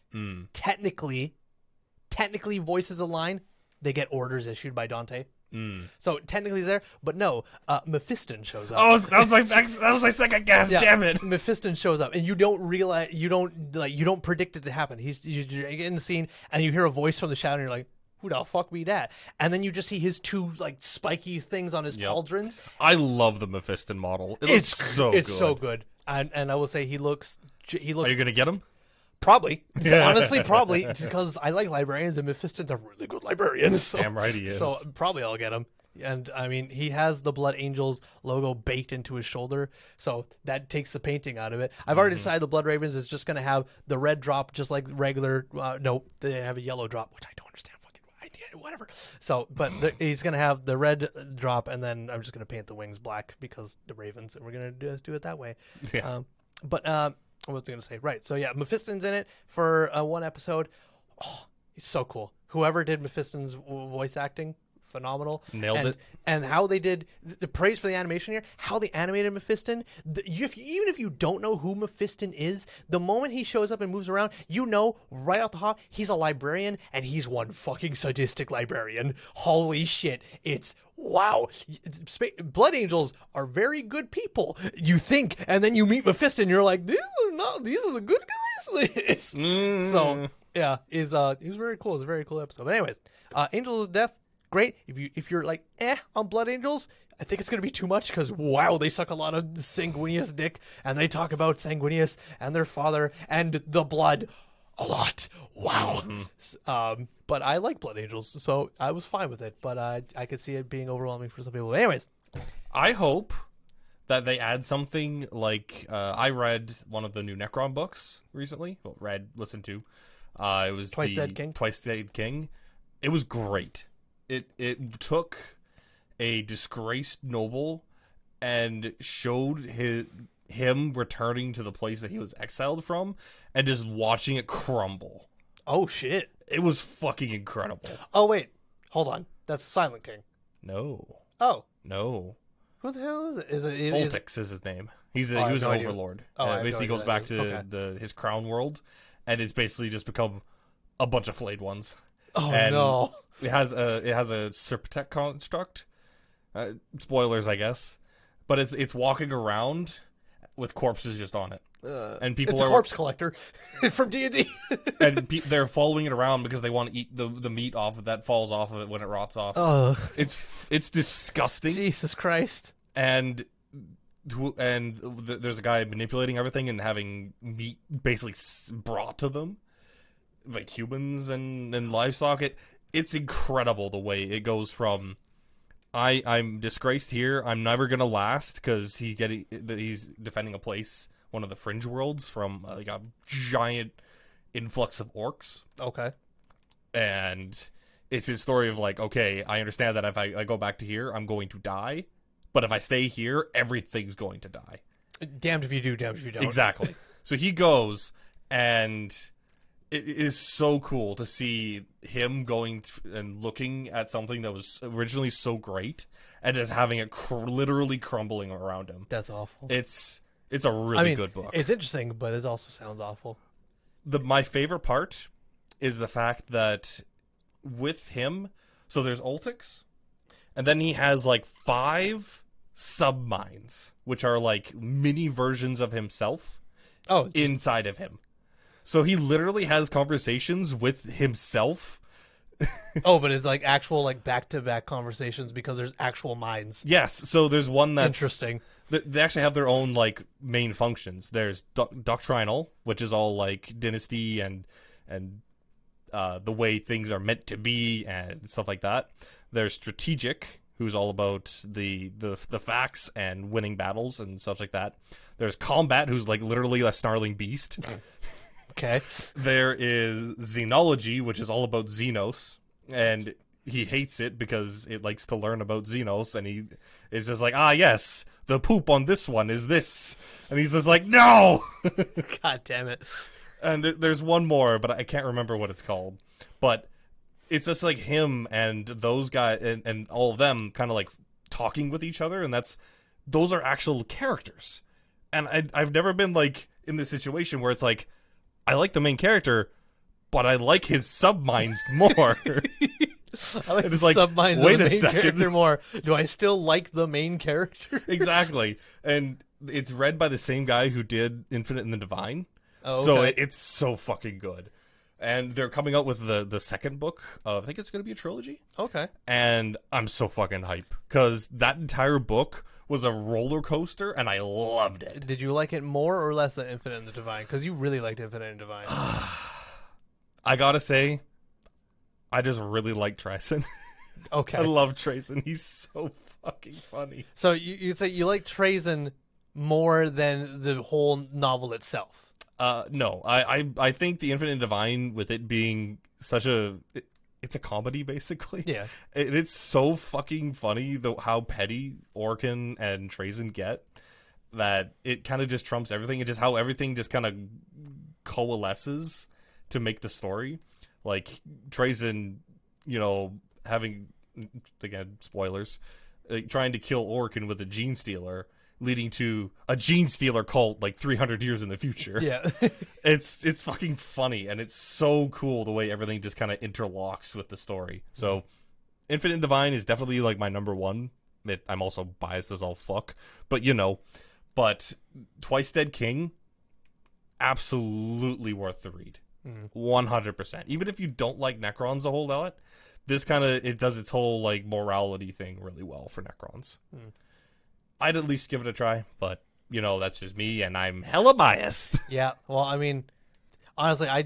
technically voices a line. They get orders issued by Dante. So technically he's there, but no, Mephiston shows up. Oh, that was my second guess. Yeah, damn it. Mephiston shows up, and you don't realize, you don't predict it to happen. You're in the scene, and you hear a voice from the shadow, and you're like, who the fuck be that? And then you just see his 2 like spiky things on his cauldrons. I love the Mephiston model. It's so good. And I will say he looks. Are you gonna get him? Probably. Honestly, probably. Because I like librarians, and Mephiston's a really good librarian. So, damn right he is. So probably I'll get him. And, I mean, he has the Blood Angels logo baked into his shoulder, so that takes the painting out of it. I've already decided the Blood Ravens is just going to have the red drop just like regular... no, they have a yellow drop, which I don't understand. Fucking whatever. So, but he's going to have the red drop, and then I'm just going to paint the wings black because the Ravens, and we're going to do it that way. Yeah. What was I going to say? Right. So yeah, Mephiston's in it for 1 episode. Oh, he's so cool. Whoever did Mephiston's voice acting, phenomenal. Nailed it. And how they did the praise for the animation here, how they animated Mephiston. Even if you don't know who Mephiston is, the moment he shows up and moves around, you know right off the hop he's a librarian, and he's one fucking sadistic librarian. Holy shit. It's wow. Blood Angels are very good people, you think, and then you meet Mephiston, and you're like, these are the good guys. So yeah, he was very cool. It's a very cool episode. But anyways, Angels of Death, great. If you're like on Blood Angels, I think it's gonna be too much because wow, they suck a lot of Sanguinius dick, and they talk about Sanguinius and their father and the blood a lot. Wow. But I like Blood Angels, so I was fine with it. But I could see it being overwhelming for some people. Anyways, I hope that they add something like I read one of the new Necron books recently. Well, listened to. It was Twice Dead King. Twice Dead King. It was great. It took a disgraced noble and showed him returning to the place that he was exiled from and just watching it crumble. Oh shit! It was fucking incredible. Oh wait, hold on. That's the Silent King. No. Oh no. Who the hell is it? Oltix is his name. He was an overlord. Basically goes back to his crown world, and it's basically just become a bunch of flayed ones. Oh and no! It has a Serpentech construct. Spoilers, I guess, but it's walking around with corpses just on it, and people it's a corpse collector from D&D. And they're following it around because they want to eat the meat off of that falls off of it when it rots off. It's disgusting. Jesus Christ! And there's a guy manipulating everything and having meat basically brought to them, like humans and livestock. It's incredible the way it goes from I'm disgraced here. I'm never gonna last because he's defending a place, one of the fringe worlds, from like a giant influx of orcs. Okay. And it's his story of like, okay, I understand that if I go back to here, I'm going to die. But if I stay here, everything's going to die. Damned if you do, damned if you don't. Exactly. So he goes, and it is so cool to see him going and looking at something that was originally so great and just having it literally crumbling around him. That's awful. It's a really good book. It's interesting, but it also sounds awful. My favorite part is the fact that with him, so there's Oltix, and then he has like 5 subminds, which are like mini versions of himself inside of him. So he literally has conversations with himself. But it's like actual like back-to-back conversations because there's actual minds. Yes, so there's one that's interesting. They actually have their own like main functions. There's doctrinal, which is all like dynasty and the way things are meant to be and stuff like that. There's strategic, who's all about the facts and winning battles and stuff like that. There's combat, who's like literally a snarling beast. Okay. There is xenology, which is all about Xenos, and he hates it because it likes to learn about Xenos, and he is just like, yes, the poop on this one is this, and he's just like, no! God damn it. And there's one more, but I can't remember what it's called. But it's just like him and those guys and all of them kind of like talking with each other, and those are actual characters. And I've never been like in this situation where it's like, I like the main character, but I like his subminds more. I like the subminds wait of a the main second. character more. Do I still like the main character? Exactly. And it's read by the same guy who did Infinite and the Divine. Oh, okay. So it's so fucking good. And they're coming out with the second book of, I think it's going to be a trilogy. Okay. And I'm so fucking hype because that entire book was a roller coaster, and I loved it. Did you like it more or less than Infinite and the Divine? Because you really liked Infinite and Divine. I gotta say, I just really like Trayson. Okay. I love Trayson. He's so fucking funny. So you'd say you like Trayson more than the whole novel itself? No. I think the Infinite and Divine, with it being such it's a comedy, basically. Yeah. It's so fucking funny, how petty Orkin and Trayson get, that it kind of just trumps everything. It's just how everything just kind of coalesces to make the story. Like, Trayson, having, again, spoilers, trying to kill Orkin with a gene stealer, leading to a gene stealer cult like 300 years in the future. Yeah. It's fucking funny, and it's so cool the way everything just kind of interlocks with the story. So Infinite and Divine is definitely like my number one. I'm also biased as all fuck, but but Twice Dead King, absolutely worth the read. 100%. Even if you don't like Necrons a whole lot, this it does its whole like morality thing really well for Necrons. I'd at least give it a try, but that's just me, and I'm hella biased. Yeah. Well, I mean, honestly, I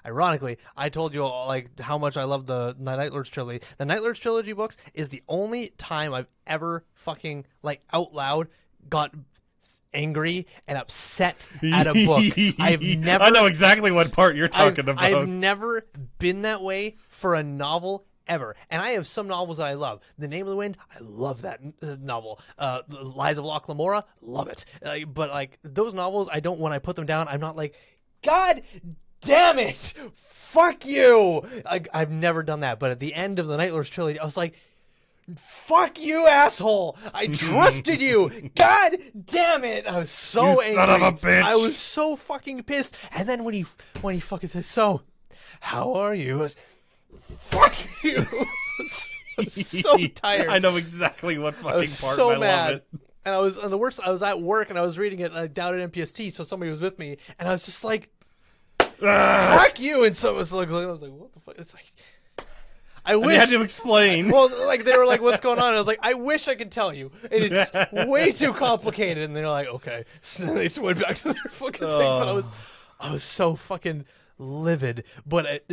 ironically, I told you like how much I love the Night Lords trilogy. The Night Lords trilogy books is the only time I've ever fucking like out loud got angry and upset at a book. I know exactly what part you're talking about. I've never been that way for a novel ever. And I have some novels that I love. The Name of the Wind, I love that novel. The Lies of Locke Lamora, love it. But like those novels, I don't, when I put them down, I'm not like, God damn it, fuck you. I've never done that. But at the end of the Night Lords trilogy, I was like, fuck you, asshole! I trusted you. God damn it! I was so angry. Son of a bitch! I was so fucking pissed. And then when he fucking says, "So, how are you?" I was, fuck you. I was so tired. I know exactly what fucking I was part. So and I mad. love it. And the worst. I was at work and I was reading it down at MPST, so somebody was with me, and I was just like, "Fuck you!" And so it was like, I was like, "What the fuck?" It's like. I wish. You had to explain. Well, like they were like, "What's going on?" And I was like, "I wish I could tell you. It's way too complicated." And they're like, "Okay." So they just went back to their fucking thing. But I was so fucking livid. But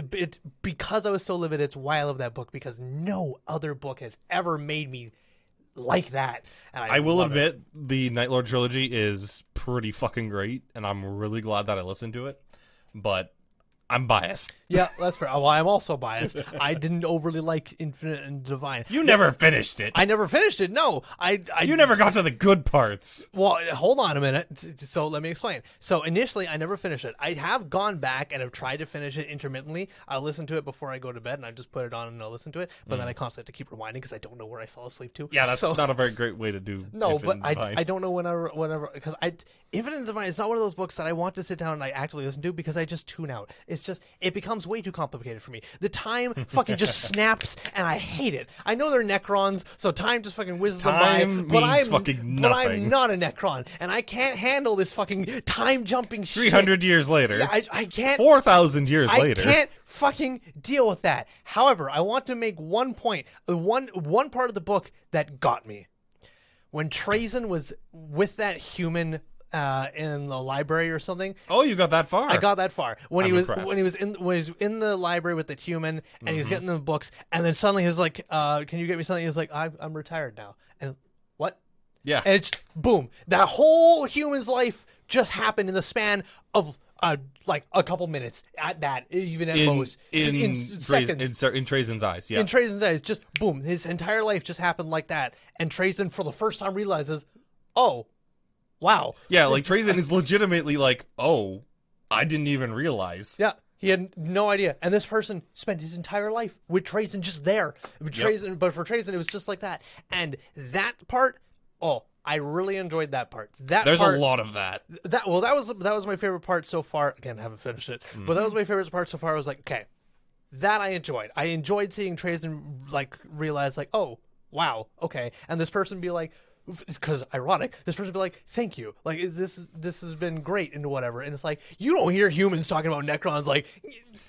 because I was so livid, it's why I love that book, because no other book has ever made me like that. And I will admit, the Night Lord trilogy is pretty fucking great, and I'm really glad that I listened to it. But I'm biased. Yeah, that's fair. Well, I'm also biased. I didn't overly like Infinite and Divine. You never finished it. I never finished it. No, You never got to the good parts. Well, hold on a minute. So let me explain. So initially, I never finished it. I have gone back and have tried to finish it intermittently. I'll listen to it before I go to bed, and I just put it on and I'll listen to it. But then I constantly have to keep rewinding because I don't know where I fell asleep to. Yeah, that's not a very great way to do. No, but Divine. I don't know whenever because Infinite and Divine is not one of those books that I want to sit down and actively listen to, because I just tune out. It's just, it becomes way too complicated for me. The time fucking just snaps, and I hate it. I know they're Necrons, so time just fucking whizzes them by. But I'm not a Necron, and I can't handle this fucking time jumping shit. 300 years later. Yeah, I can't. 4,000 years later. I can't fucking deal with that. However, I want to make one point. One part of the book that got me. When Trazen was with that human in the library or something. Oh, you got that far. I got that far. When he was in the library with the human, and he was getting the books, and then suddenly he was like, "Can you get me something?" He was like, "I'm retired now." And what? Yeah. And it's boom. That whole human's life just happened in the span of like a couple minutes at that, even at most. In seconds. In Trazen's eyes, yeah. In Trazen's eyes, just boom. His entire life just happened like that. And Trazen, for the first time, realizes, oh, wow. Yeah, like Trazen is legitimately like, oh, I didn't even realize. Yeah. He had no idea. And this person spent his entire life with Trazen just there. But for Trazen, it was just like that. And that part, I really enjoyed that part. There's a lot of that. That was my favorite part so far. Again, I haven't finished it, but that was my favorite part so far. I was like, okay, that I enjoyed. I enjoyed seeing Trazen like realize like, oh wow, okay, and this person be like, because ironic, this person be like, thank you, like this has been great and whatever. And it's like, you don't hear humans talking about Necrons like,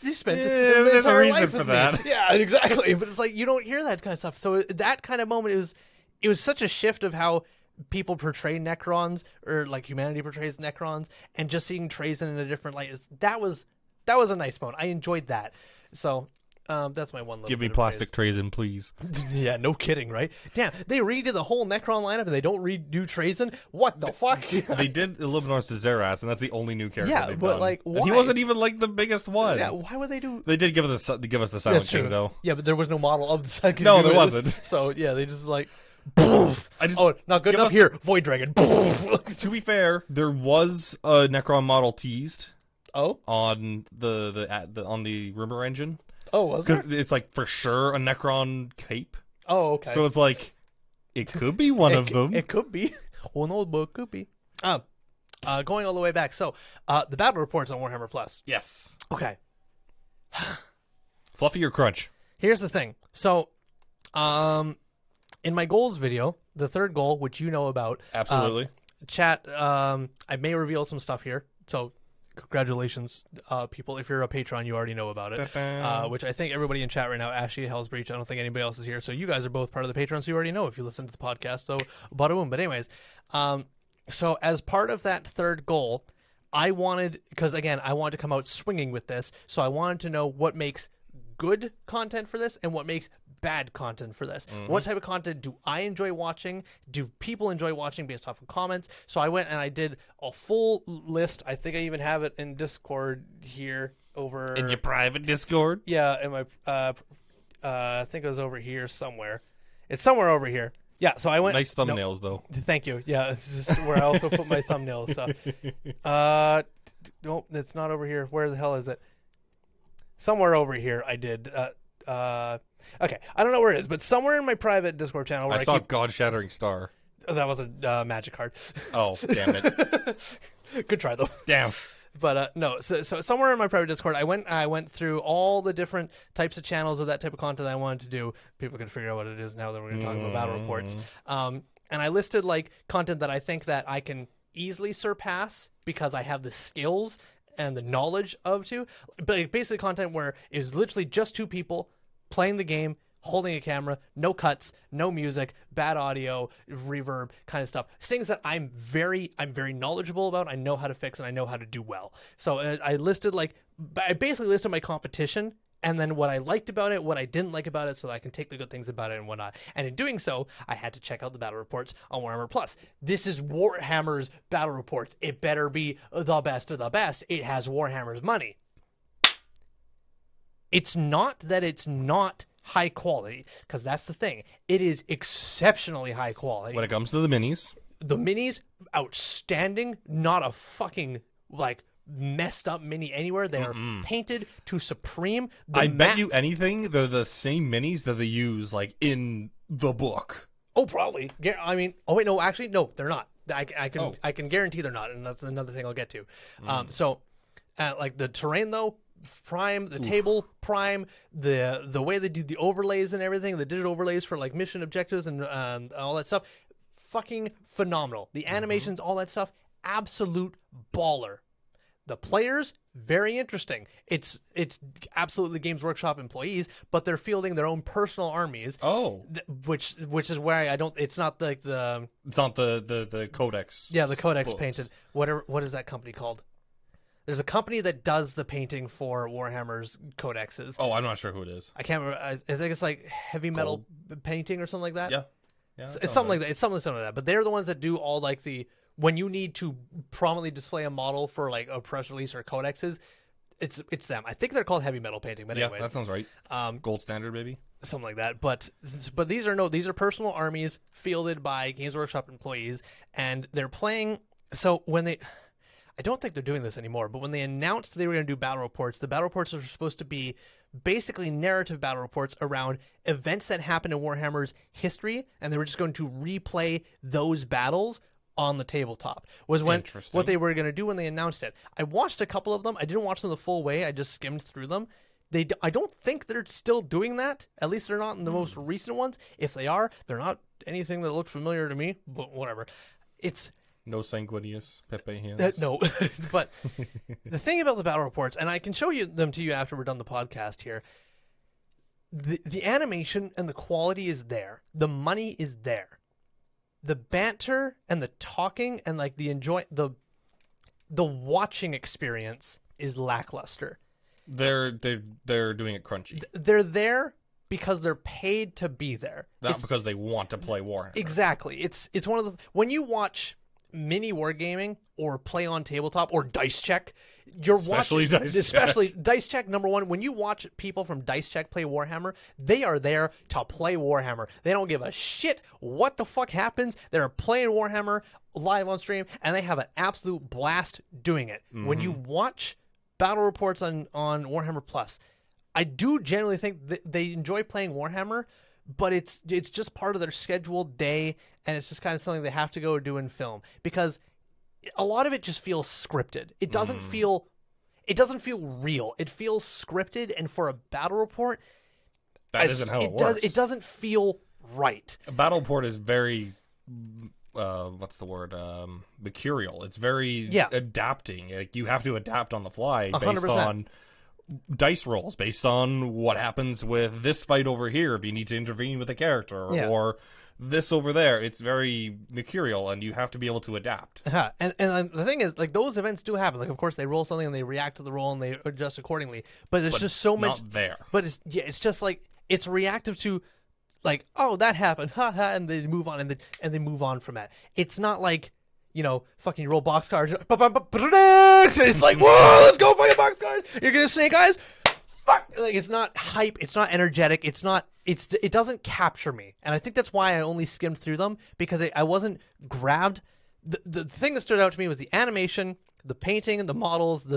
you spent there's a reason for that. Yeah, exactly. But it's like you don't hear that kind of stuff. So that kind of moment it was such a shift of how people portray Necrons, or like humanity portrays Necrons, and just seeing Trazen in a different light that was a nice moment. I enjoyed that. So that's my one little Give me bit of plastic praise. Trazen, please. Yeah, no kidding, right? Damn, they redid the whole Necron lineup and they don't redo Trazen? What the fuck? They did Illuminor to Zeras, and that's the only new character they've done. Like, why? And he wasn't even like the biggest one. Yeah, why would they do? They did give us the Silent King, though. Yeah, but there was no model of the Silent King. No, there wasn't. So yeah, they just like, boof. Not good enough here. Void Dragon. Boof. To be fair, there was a Necron model teased. Oh, on the rumor engine. Oh, was there? Because it's like for sure a Necron cape. Oh, okay. So it's like it could be one of them. It could be. Who knows, but it could be. Going all the way back. So, the battle reports on Warhammer Plus. Yes. Okay. Fluffy or crunch? Here's the thing. So, in my goals video, the third goal, which you know about, Absolutely. Chat. I may reveal some stuff here. So, congratulations, people. If you're a patron, you already know about it. Which I think everybody in chat right now, Ashley, Hell's Breach, I don't think anybody else is here. So you guys are both part of the Patreon, so you already know if you listen to the podcast. So, bada boom. But anyways, so as part of that third goal, I wanted, because again, I wanted to come out swinging with this, so I wanted to know what makes good content for this and what makes bad content for this. What type of content do I enjoy watching? Do people enjoy watching based off of comments? So I went and I did a full list. I think I even have it in Discord here over In your private Discord? Yeah, in my I think it was over here somewhere. It's somewhere over here. Yeah, so I went. Nice thumbnails, though. Thank you. Yeah, it's just where I also put my thumbnails. So, nope, it's not over here. Where the hell is it? Somewhere over here. I did. Okay, I don't know where it is, but somewhere in my private Discord channel. Where I saw God Shattering Star. That was a magic card. Oh, damn it! Good try though. Damn. But no, so somewhere in my private Discord, I went through all the different types of channels of that type of content I wanted to do. People can figure out what it is now that we're going to talk about battle reports. And I listed like content that I think that I can easily surpass because I have the skills and the knowledge of to. But basically, content where it was literally just two people playing the game, holding a camera, no cuts, no music, bad audio, reverb kind of stuff. Things that I'm very knowledgeable about. I know how to fix and I know how to do well. So I basically listed my competition and then what I liked about it, what I didn't like about it, so that I can take the good things about it and whatnot. And in doing so, I had to check out the battle reports on Warhammer Plus. This is Warhammer's battle reports. It better be the best of the best. It has Warhammer's money. It's not that it's not high quality, because that's the thing. It is exceptionally high quality. When it comes to the minis, outstanding. Not a fucking like messed up mini anywhere. They are painted to supreme. I bet you anything they're the same minis that they use like in the book. Oh, probably. I mean, oh wait, no, actually, no, they're not. I can guarantee they're not, and that's another thing I'll get to. Like the terrain though. Prime, the table, prime, the way they do the overlays and everything, the digital overlays for like mission objectives and all that stuff, fucking phenomenal. The animations, all that stuff, absolute baller. The players, very interesting. It's absolutely Games Workshop employees, but they're fielding their own personal armies. Oh, which is why I don't. It's not like the. It's not the Codex. Yeah, the Codex books. painted. What is that company called? There's a company that does the painting for Warhammer's codexes. Oh, I'm not sure who it is. I can't remember. I think it's like heavy metal painting or something like that. Yeah. It's something like that. It's something like that. But they're the ones that do all like when you need to prominently display a model for like a press release or codexes. It's them. I think they're called heavy metal painting. But anyways, that sounds right. Gold standard, maybe. Something like that. But these are personal armies fielded by Games Workshop employees, and they're playing. So when they. I don't think they're doing this anymore, but when they announced they were going to do battle reports, the battle reports are supposed to be basically narrative battle reports around events that happened in Warhammer's history, and they were just going to replay those battles on the tabletop. Was what they were going to do when they announced it. I watched a couple of them. I didn't watch them the full way. I just skimmed through them. I don't think they're still doing that. At least they're not in the most recent ones. If they are, they're not anything that looks familiar to me, but whatever. It's... No sanguineous Pepe hands. No, but the thing about the battle reports, and I can show them to you after we're done the podcast here, the animation and the quality is there. The money is there. The banter and the talking and like the watching experience is lackluster. They're doing it crunchy. They're there because they're paid to be there. Not because they want to play Warhammer. Exactly. It's one of the when you watch mini wargaming or play on tabletop or dice check, especially dice check. Number one, when you watch people from dice check play Warhammer, they are there to play Warhammer. They don't give a shit what the fuck happens. They're playing Warhammer live on stream and they have an absolute blast doing it. When you watch battle reports on Warhammer Plus, I do generally think that they enjoy playing Warhammer, but it's just part of their scheduled day, and it's just kind of something they have to go do in film because a lot of it just feels scripted. It doesn't feel real. It feels scripted, and for a battle report, isn't how it works. It doesn't feel right. A battle report is very what's the word? Mercurial. It's very adapting. Like you have to adapt on the fly based 100%. On dice rolls based on what happens with this fight over here if you need to intervene with a character, or this over there. It's very mercurial, and you have to be able to adapt. And the thing is, like, those events do happen. Like, of course, they roll something and they react to the roll and they adjust accordingly. But it's just so much there. But it's just like it's reactive to, like, oh, that happened, haha, and they move on and they move on from that. It's not like, you know, fucking you roll box cards. It's like, whoa, let's go fucking box cards. You're gonna snake eyes. Fuck. Like, it's not hype. It's not energetic. It doesn't capture me. And I think that's why I only skimmed through them, because I wasn't grabbed. The thing that stood out to me was the animation, the painting, the models,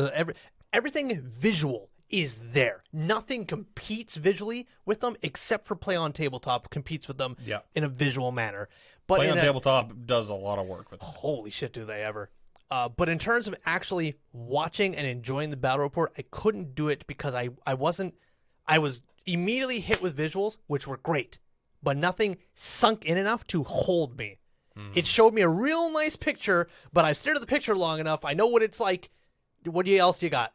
everything visual is there. Nothing competes visually with them except for Play on Tabletop competes with them in a visual manner. But Play on Tabletop does a lot of work with them. Holy shit, do they ever. But in terms of actually watching and enjoying the battle report, I couldn't do it because I was immediately hit with visuals, which were great, but nothing sunk in enough to hold me. It showed me a real nice picture, but I stared at the picture long enough. I know what it's like. What else do you got?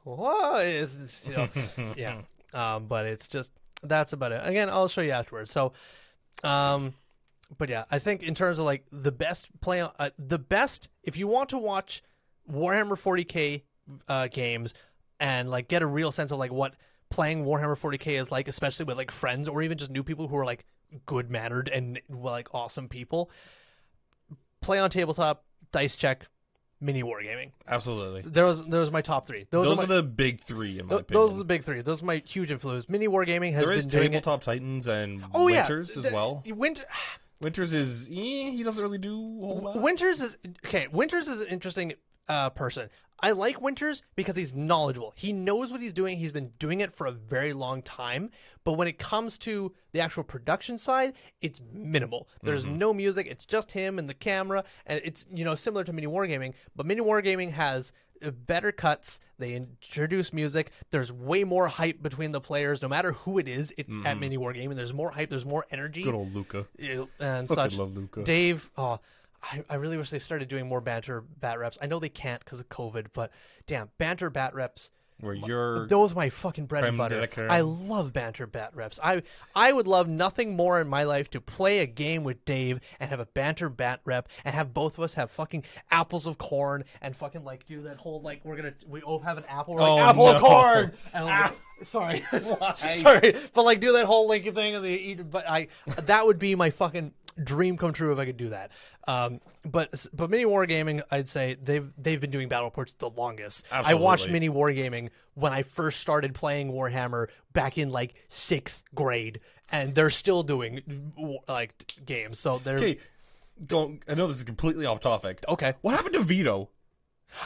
What is, you know, yeah. But it's just, that's about it. Again, I'll show you afterwards. So, but yeah, I think in terms of like the best if you want to watch Warhammer 40K games and like get a real sense of like what playing Warhammer 40K is like, especially with like friends or even just new people who are like good mannered and like awesome people, Play on Tabletop, Dice Check, Mini Wargaming. Absolutely. Those my top three. Those are the big three in my opinion. Those are the big three. Those are my huge influence. Mini Wargaming has been doing Tabletop Titans and Winters as well. Winters is he doesn't really do a whole lot. Winters is an interesting person. I like Winters because he's knowledgeable. He knows what he's doing. He's been doing it for a very long time. But when it comes to the actual production side, it's minimal. There's no music. It's just him and the camera, and it's, you know, similar to Mini Wargaming. But Mini Wargaming has better cuts. They introduce music. There's way more hype between the players, no matter who it is. It's at Mini Wargaming. There's more hype. There's more energy. Good old Luca and such. Love Luca. Dave. Oh. I really wish they started doing more banter bat reps. I know they can't because of COVID, but damn, banter bat reps. Those are my fucking bread and butter. I love banter bat reps. I would love nothing more in my life to play a game with Dave and have a banter bat rep and have both of us have fucking apples of corn and fucking like do that whole like we all have an apple, we're like apple of corn. And like, sorry, sorry, but like do that whole linky thing and they eat. But that would be my fucking dream come true if I could do that. But Mini Wargaming, I'd say they've been doing battle reports the longest. Absolutely. I watched Mini Wargaming when I first started playing Warhammer back in like 6th grade, and they're still doing like games. So they're I know this is completely off topic. Okay, what happened to Vito?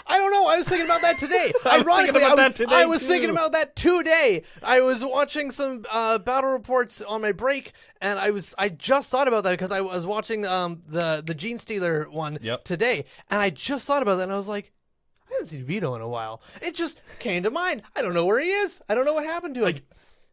I don't know. I was thinking about that today. Ironically, I was thinking about that today. I was watching some battle reports on my break, and I just thought about that because I was watching the Gene Stealer one today, and I just thought about that, and I was like, I haven't seen Vito in a while. It just came to mind. I don't know where he is. I don't know what happened to him.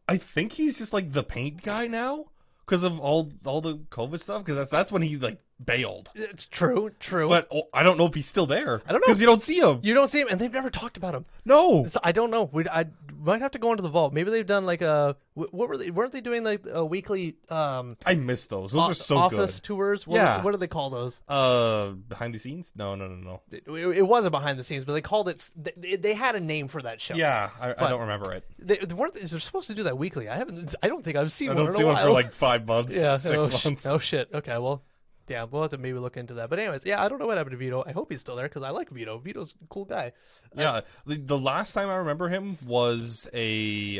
I think he's just like the paint guy now because of all the COVID stuff. Because that's when he like bailed. It's true. But I don't know if he's still there. I don't know because you don't see him. You don't see him, and they've never talked about him. No, so I don't know. I might have to go into the vault. Maybe they've done like a weren't they doing like a weekly? I missed those. Those are so office good. Tours. What do they call those? Behind the scenes? No. It wasn't behind the scenes, but they called it. They had a name for that show. Yeah, I don't remember it. They're supposed to do that weekly. I don't think I've seen one. I don't see one for like 5 months. Yeah, 6 months. Oh shit. Okay, well. Yeah, we'll have to maybe look into that. But anyways, yeah, I don't know what happened to Vito. I hope he's still there because I like Vito. Vito's a cool guy. Yeah, the last time I remember him was a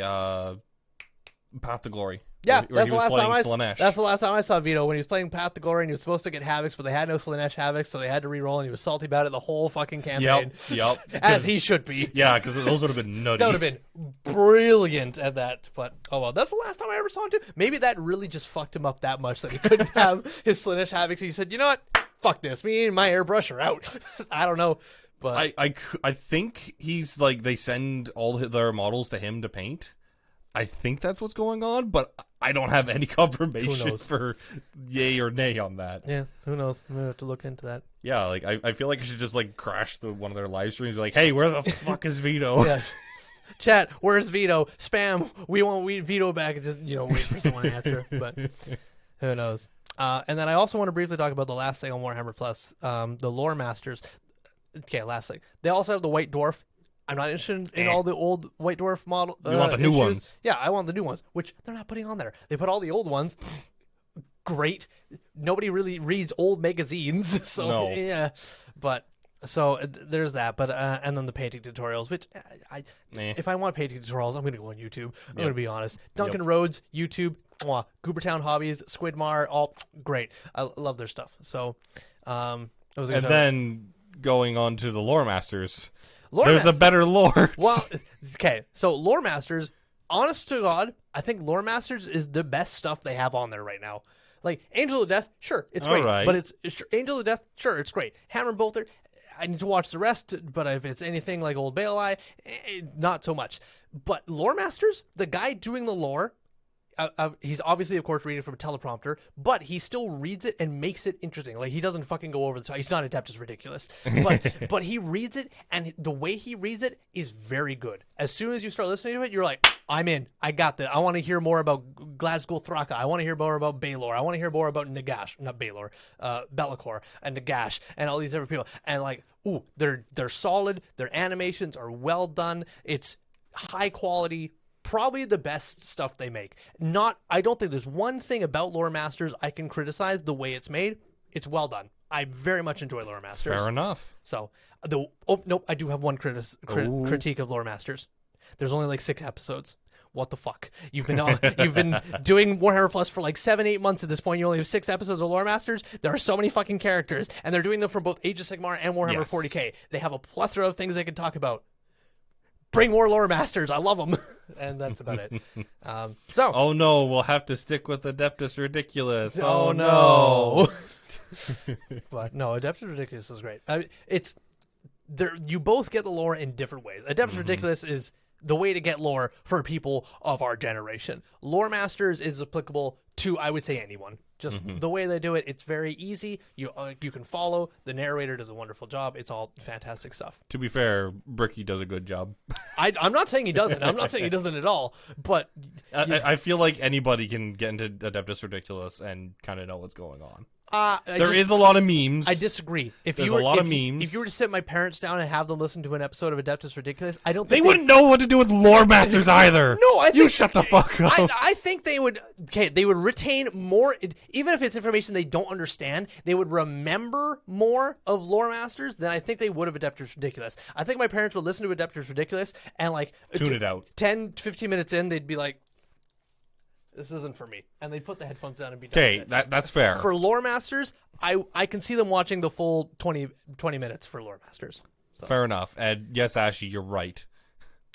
Path to Glory. Yeah, where that's the last time Slaanesh. That's the last time I saw Vito when he was playing Path to Glory and he was supposed to get Havocs, but they had no Slaanesh Havocs, so they had to re-roll, and he was salty about it the whole fucking campaign. Yep. As he should be. Yeah, because those would have been nutty. That would have been brilliant at that. But oh well, that's the last time I ever saw him too. Maybe that really just fucked him up that much that he couldn't have his Slaanesh Havocs. He said, you know what? Fuck this. Me and my airbrush are out. I don't know. But I think he's like they send all their models to him to paint. I think that's what's going on, but I don't have any confirmation for yay or nay on that. Yeah, who knows? I'm going to have to look into that. Yeah, like I feel like I should just like crash one of their live streams. Like, hey, where the fuck is Vito? Yeah. Chat, where's Vito? Spam. We want Vito back. And just wait for someone to answer. But who knows? And then I also want to briefly talk about the last thing on Warhammer Plus, the Lore Masters. Okay, last thing. They also have the White Dwarf. I'm not interested in all the old White Dwarf model. You want the new ones? Yeah, I want the new ones, which they're not putting on there. They put all the old ones. Great. Nobody really reads old magazines, so no. Yeah. But so there's that. But and then the painting tutorials, which if I want painting tutorials, I'm going to go on YouTube. I'm going to be honest. Duncan Rhodes, YouTube, Goobertown Hobbies, Squidmar, all great. I love their stuff. So, then going on to the Lore Masters. There's a better lore. Well, okay. So Lore Masters, honest to God, I think Lore Masters is the best stuff they have on there right now. Like Angel of Death, sure, it's great. Right. But it's Angel of Death, sure, it's great. Hammer and Bolter, I need to watch the rest, but if it's anything like Old Baelai, not so much. But Lore Masters, the guy doing the lore, he's obviously, of course, reading from a teleprompter, but he still reads it and makes it interesting. Like, he doesn't fucking go over the top. He's not adept, it's ridiculous. But he reads it, and the way he reads it is very good. As soon as you start listening to it, you're like, I'm in. I got that. I want to hear more about Glasgow Thraka. I want to hear more about Baelor. I want to hear more about Nagash. Not Baelor. Be'lakor and Nagash and all these different people. And like, ooh, they're solid. Their animations are well done. It's high quality. Probably the best stuff they make. I don't think there's one thing about Lore Masters I can criticize the way it's made. It's well done. I very much enjoy Lore Masters. Fair enough. So, nope, I do have one critique of Lore Masters. There's only like 6 episodes. What the fuck? You've been doing Warhammer Plus for like 7-8 months at this point. You only have 6 episodes of Lore Masters. There are so many fucking characters, and they're doing them for both Age of Sigmar and Warhammer 40k. They have a plethora of things they can talk about. Bring more Lore Masters. I love them. And that's about it. Oh no, we'll have to stick with Adeptus Ridiculous. Oh no. But no, Adeptus Ridiculous is great. It's there. You both get the lore in different ways. Adeptus Ridiculous is the way to get lore for people of our generation. Lore Masters is applicable to, I would say, anyone. Just the way they do it, it's very easy. You can follow. The narrator does a wonderful job. It's all fantastic stuff. To be fair, Bricky does a good job. I'm not saying he doesn't. I'm not saying he doesn't at all. But I feel like anybody can get into Adeptus Ridiculous and kind of know what's going on. There is a lot of memes. I disagree. There's a lot of memes. If you were to sit my parents down and have them listen to an episode of Adeptus Ridiculous, I don't think they wouldn't know what to do with Lore Masters either. No, you shut the fuck up. I think they would. Okay, they would retain more, even if it's information they don't understand. They would remember more of Lore Masters than I think they would of Adeptus Ridiculous. I think my parents would listen to Adeptus Ridiculous and like tune it out. 10-15 minutes in, they'd be like, this isn't for me. And they'd put the headphones down and be done. Okay, that's fair. For Lore Masters, I can see them watching the full 20 minutes for Lore Masters. So. Fair enough. And yes, Ashy, you're right.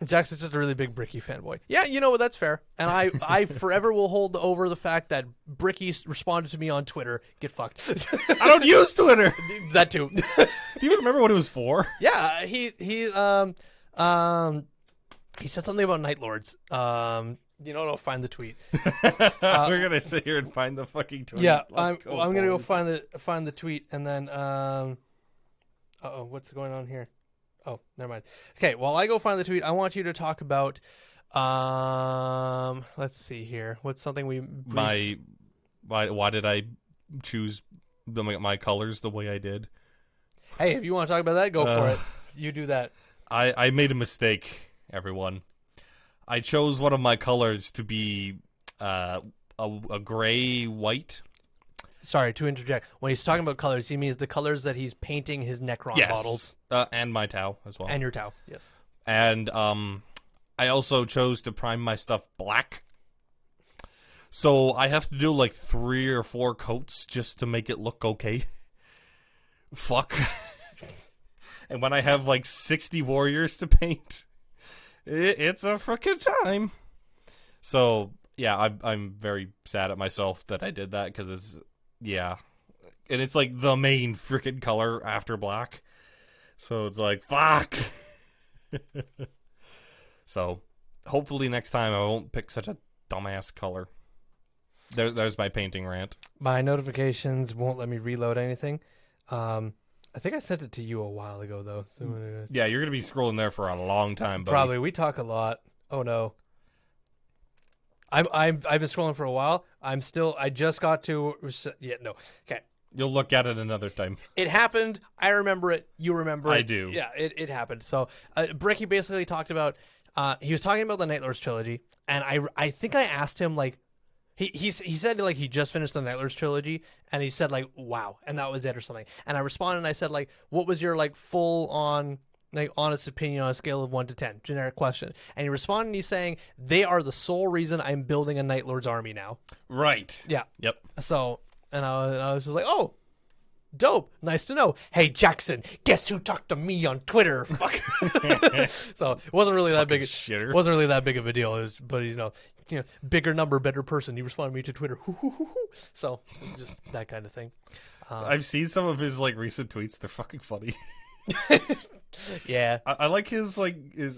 Jackson's just a really big Bricky fanboy. Yeah, you know what? That's fair. And I forever will hold over the fact that Bricky responded to me on Twitter. Get fucked. I don't use Twitter. That too. Do you remember what it was for? Yeah, he said something about Night Lords. I'll find the tweet. We're gonna sit here and find the fucking tweet. Yeah, I'm gonna go find the tweet, and then what's going on here? Oh, never mind. Okay, while I go find the tweet, I want you to talk about let's see here. What's something why did I choose my colors the way I did? Hey, if you want to talk about that, go for it. You do that. I made a mistake, everyone. I chose one of my colors to be a gray white. Sorry to interject. When he's talking about colors, he means the colors that he's painting his Necron models. And my Tau as well. And your Tau, yes. And I also chose to prime my stuff black. So I have to do like 3 or 4 coats just to make it look okay. Fuck. And when I have like 60 warriors to paint... It's a frickin' time. So, yeah, I'm very sad at myself that I did that, because it's, yeah. And it's like the main frickin' color after black. So it's like, fuck. So, hopefully next time I won't pick such a dumbass color. There's my painting rant. My notifications won't let me reload anything. I think I sent it to you a while ago though. So Yeah, you're gonna be scrolling there for a long time, buddy. probably we talk a lot. Oh no. I've been scrolling for a while. I just got to no. Okay. You'll look at it another time. It happened. I remember it. You remember it. I do. Yeah, it happened. So Bricky basically talked about he was talking about the Night Lords trilogy, and I think I asked him like he said like he just finished the Night Lords trilogy, and he said like wow, and that was it or something. And I responded and I said like what was your like full on like honest opinion on a scale of 1 to 10, generic question. And he responded and he's saying they are the sole reason I'm building a Night Lords army now. Right. Yeah. Yep. So and I was just like, oh, dope, nice to know. Hey Jackson, guess who talked to me on Twitter? Fuck. So it wasn't really that big. Shitter. Wasn't really that big of a deal. It was, but bigger number, better person. He responded to me to Twitter. So just that kind of thing. I've seen some of his like recent tweets. They're fucking funny. Yeah. I like his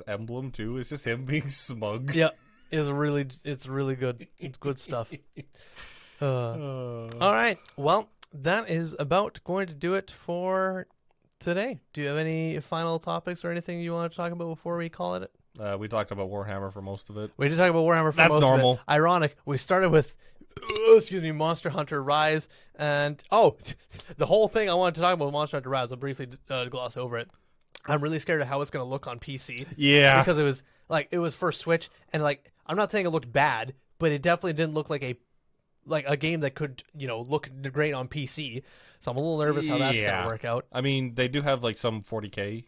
emblem too. It's just him being smug. Yeah. It's really good. It's good stuff. All right. Well, that is about going to do it for today. Do you have any final topics or anything you want to talk about before we call it? We talked about Warhammer for most of it. We did talk about Warhammer for That's most normal. of it. Ironic. We started with, Monster Hunter Rise. And, the whole thing I wanted to talk about Monster Hunter Rise. I'll briefly gloss over it. I'm really scared of how it's going to look on PC. Yeah. Because it was for Switch. And, I'm not saying it looked bad, but it definitely didn't look like a game that could, look great on PC. So I'm a little nervous how that's going to work out. I mean, they do have some 40K,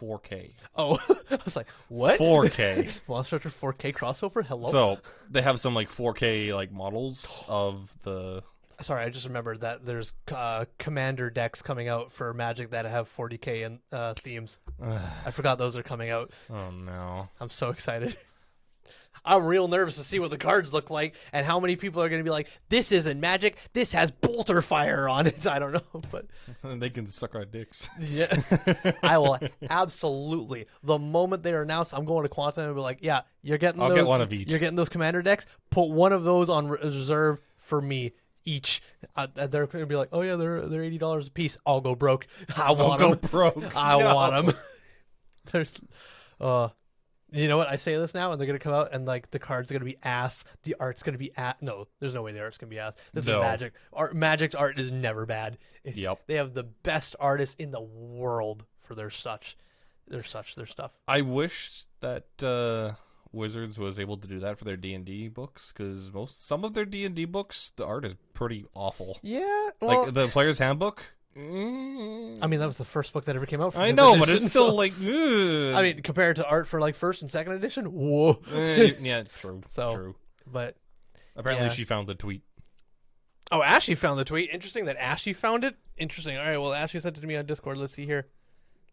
4K. Oh, I was like, what? 4K. Monster Hunter 4K crossover? Hello? So they have some 4K models of the. Sorry, I just remembered that there's Commander decks coming out for Magic that have 40K themes. I forgot those are coming out. Oh no! I'm so excited. I'm real nervous to see what the cards look like and how many people are going to be like, this isn't Magic, this has Bolter Fire on it. I don't know, but they can suck our dicks. Yeah, I will absolutely. The moment they are announced, I'm going to Quantum and be like, yeah, you're getting. I'll get one of each. You're getting those Commander decks. Put one of those on reserve for me each. They're going to be like, oh yeah, they're $80 a piece. I'll go broke. I want them. Go broke. I want them. There's, you know what? I say this now, and they're gonna come out, and the cards are gonna be ass. The art's gonna be ass. No, there's no way the art's gonna be ass. This is Magic. Magic's art is never bad. Yep. They have the best artists in the world for their stuff. I wish that Wizards was able to do that for their D&D books, because some of their D&D books, the art is pretty awful. Yeah, well, the Player's Handbook. I mean, that was the first book that ever came out. I know, but it's still ugh. I mean, compared to art for first and second edition, whoa. Yeah, true. True. But apparently, she found the tweet. Oh, Ashley found the tweet. Interesting that Ashley found it. Interesting. All right, well, Ashley sent it to me on Discord. Let's see here.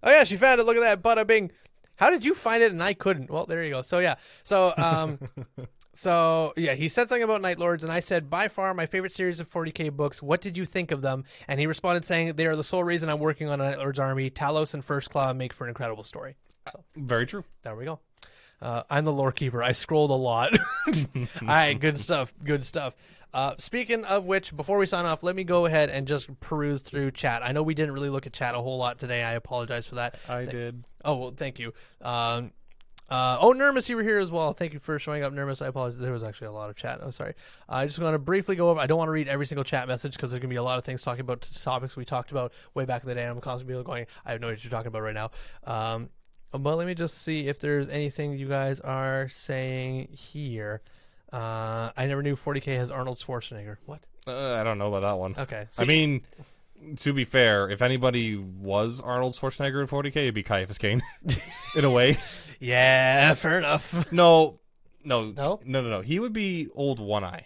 Oh yeah, she found it. Look at that. Bada bing. How did you find it and I couldn't? Well, there you go. So yeah. So yeah, he said something about Night Lords, and I said, by far my favorite series of 40K books. What did you think of them? And he responded saying, they are the sole reason I'm working on a Night Lords army. Talos and First Claw make for an incredible story. So very true. There we go. I'm the lore keeper. I scrolled a lot. All right, good stuff. Good stuff. Speaking of which, before we sign off, let me go ahead and just peruse through chat. I know we didn't really look at chat a whole lot today. I apologize for that. I did. Oh, well, thank you. Nermus, you were here as well. Thank you for showing up, Nermus. I apologize. There was actually a lot of chat. Oh, sorry. I just want to briefly go over. I don't want to read every single chat message because there's going to be a lot of things talking about topics we talked about way back in the day. I'm constantly going, I have no idea what you're talking about right now. But let me just see if there's anything you guys are saying here. I never knew 40K has Arnold Schwarzenegger. What? I don't know about that one. Okay. I mean, to be fair, if anybody was Arnold Schwarzenegger in 40K, it'd be Caiaphas Cain, in a way. Yeah, fair enough. No. He would be old One Eye.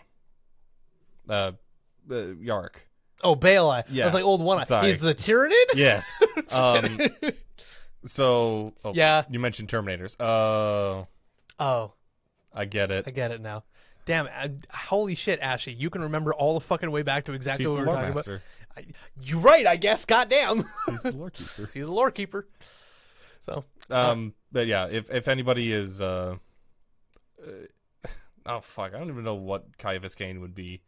Yarrick. Oh, Bale Eye. Yeah. I was like old One Eye. Sorry. He's the Tyranid? Yes. Yeah. You mentioned Terminators. Oh. I get it. I get it now. Damn, holy shit, Ashley. You can remember all the fucking way back to exactly what we were talking about. You're right, I guess. Goddamn. He's the lore keeper. He's a lore keeper. So, but yeah, if anybody is, oh fuck, I don't even know what Caiaphas Cain would be.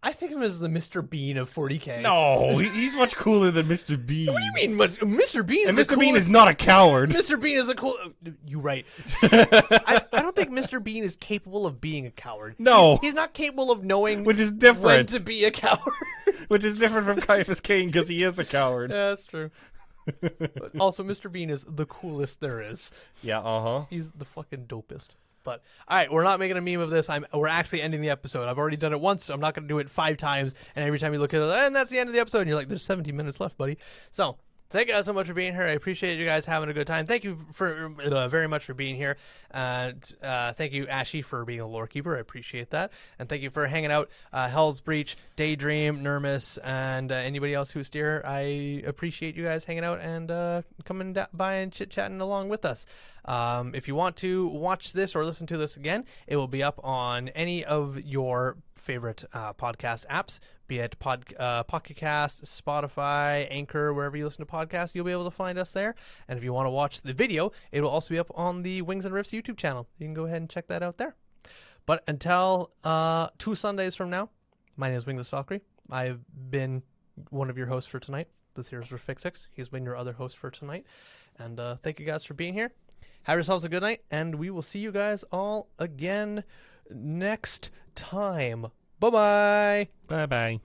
I think of him as the Mr. Bean of 40K. No, he's much cooler than Mr. Bean. What do you mean, Mr. Bean? And Mr. Bean is not a coward. Mr. Bean is the cool. You're right. I don't think Mr. Bean is capable of being a coward. No, he's not capable of knowing which is different. When to be a coward. Which is different from Caiaphas Cain because he is a coward. Yeah, that's true. But also, Mr. Bean is the coolest there is. Yeah, He's the fucking dopest. But all right, we're not making a meme of this. We're actually ending the episode. I've already done it once. So I'm not going to do it 5 times. And every time you look at it, and that's the end of the episode. And you're like, there's 17 minutes left, buddy. So thank you guys so much for being here. I appreciate you guys having a good time. Thank you for very much for being here. And thank you, Ashy, for being a lore keeper. I appreciate that. And thank you for hanging out. Hell's Breach, Daydream, Nermus, and anybody else who's here. I appreciate you guys hanging out and coming by and chit-chatting along with us. If you want to watch this or listen to this again, it will be up on any of your favorite podcast apps, be it Pocket Cast, Spotify, Anchor, wherever you listen to podcasts, you'll be able to find us there. And if you want to watch the video, it will also be up on the Wings and Riffs YouTube channel. You can go ahead and check that out there. But until 2 Sundays from now, my name is WinglessValkyrie. I've been one of your hosts for tonight. This here is Riffs. He's been your other host for tonight. And thank you guys for being here. Have yourselves a good night, and we will see you guys all again next time. Bye-bye. Bye-bye.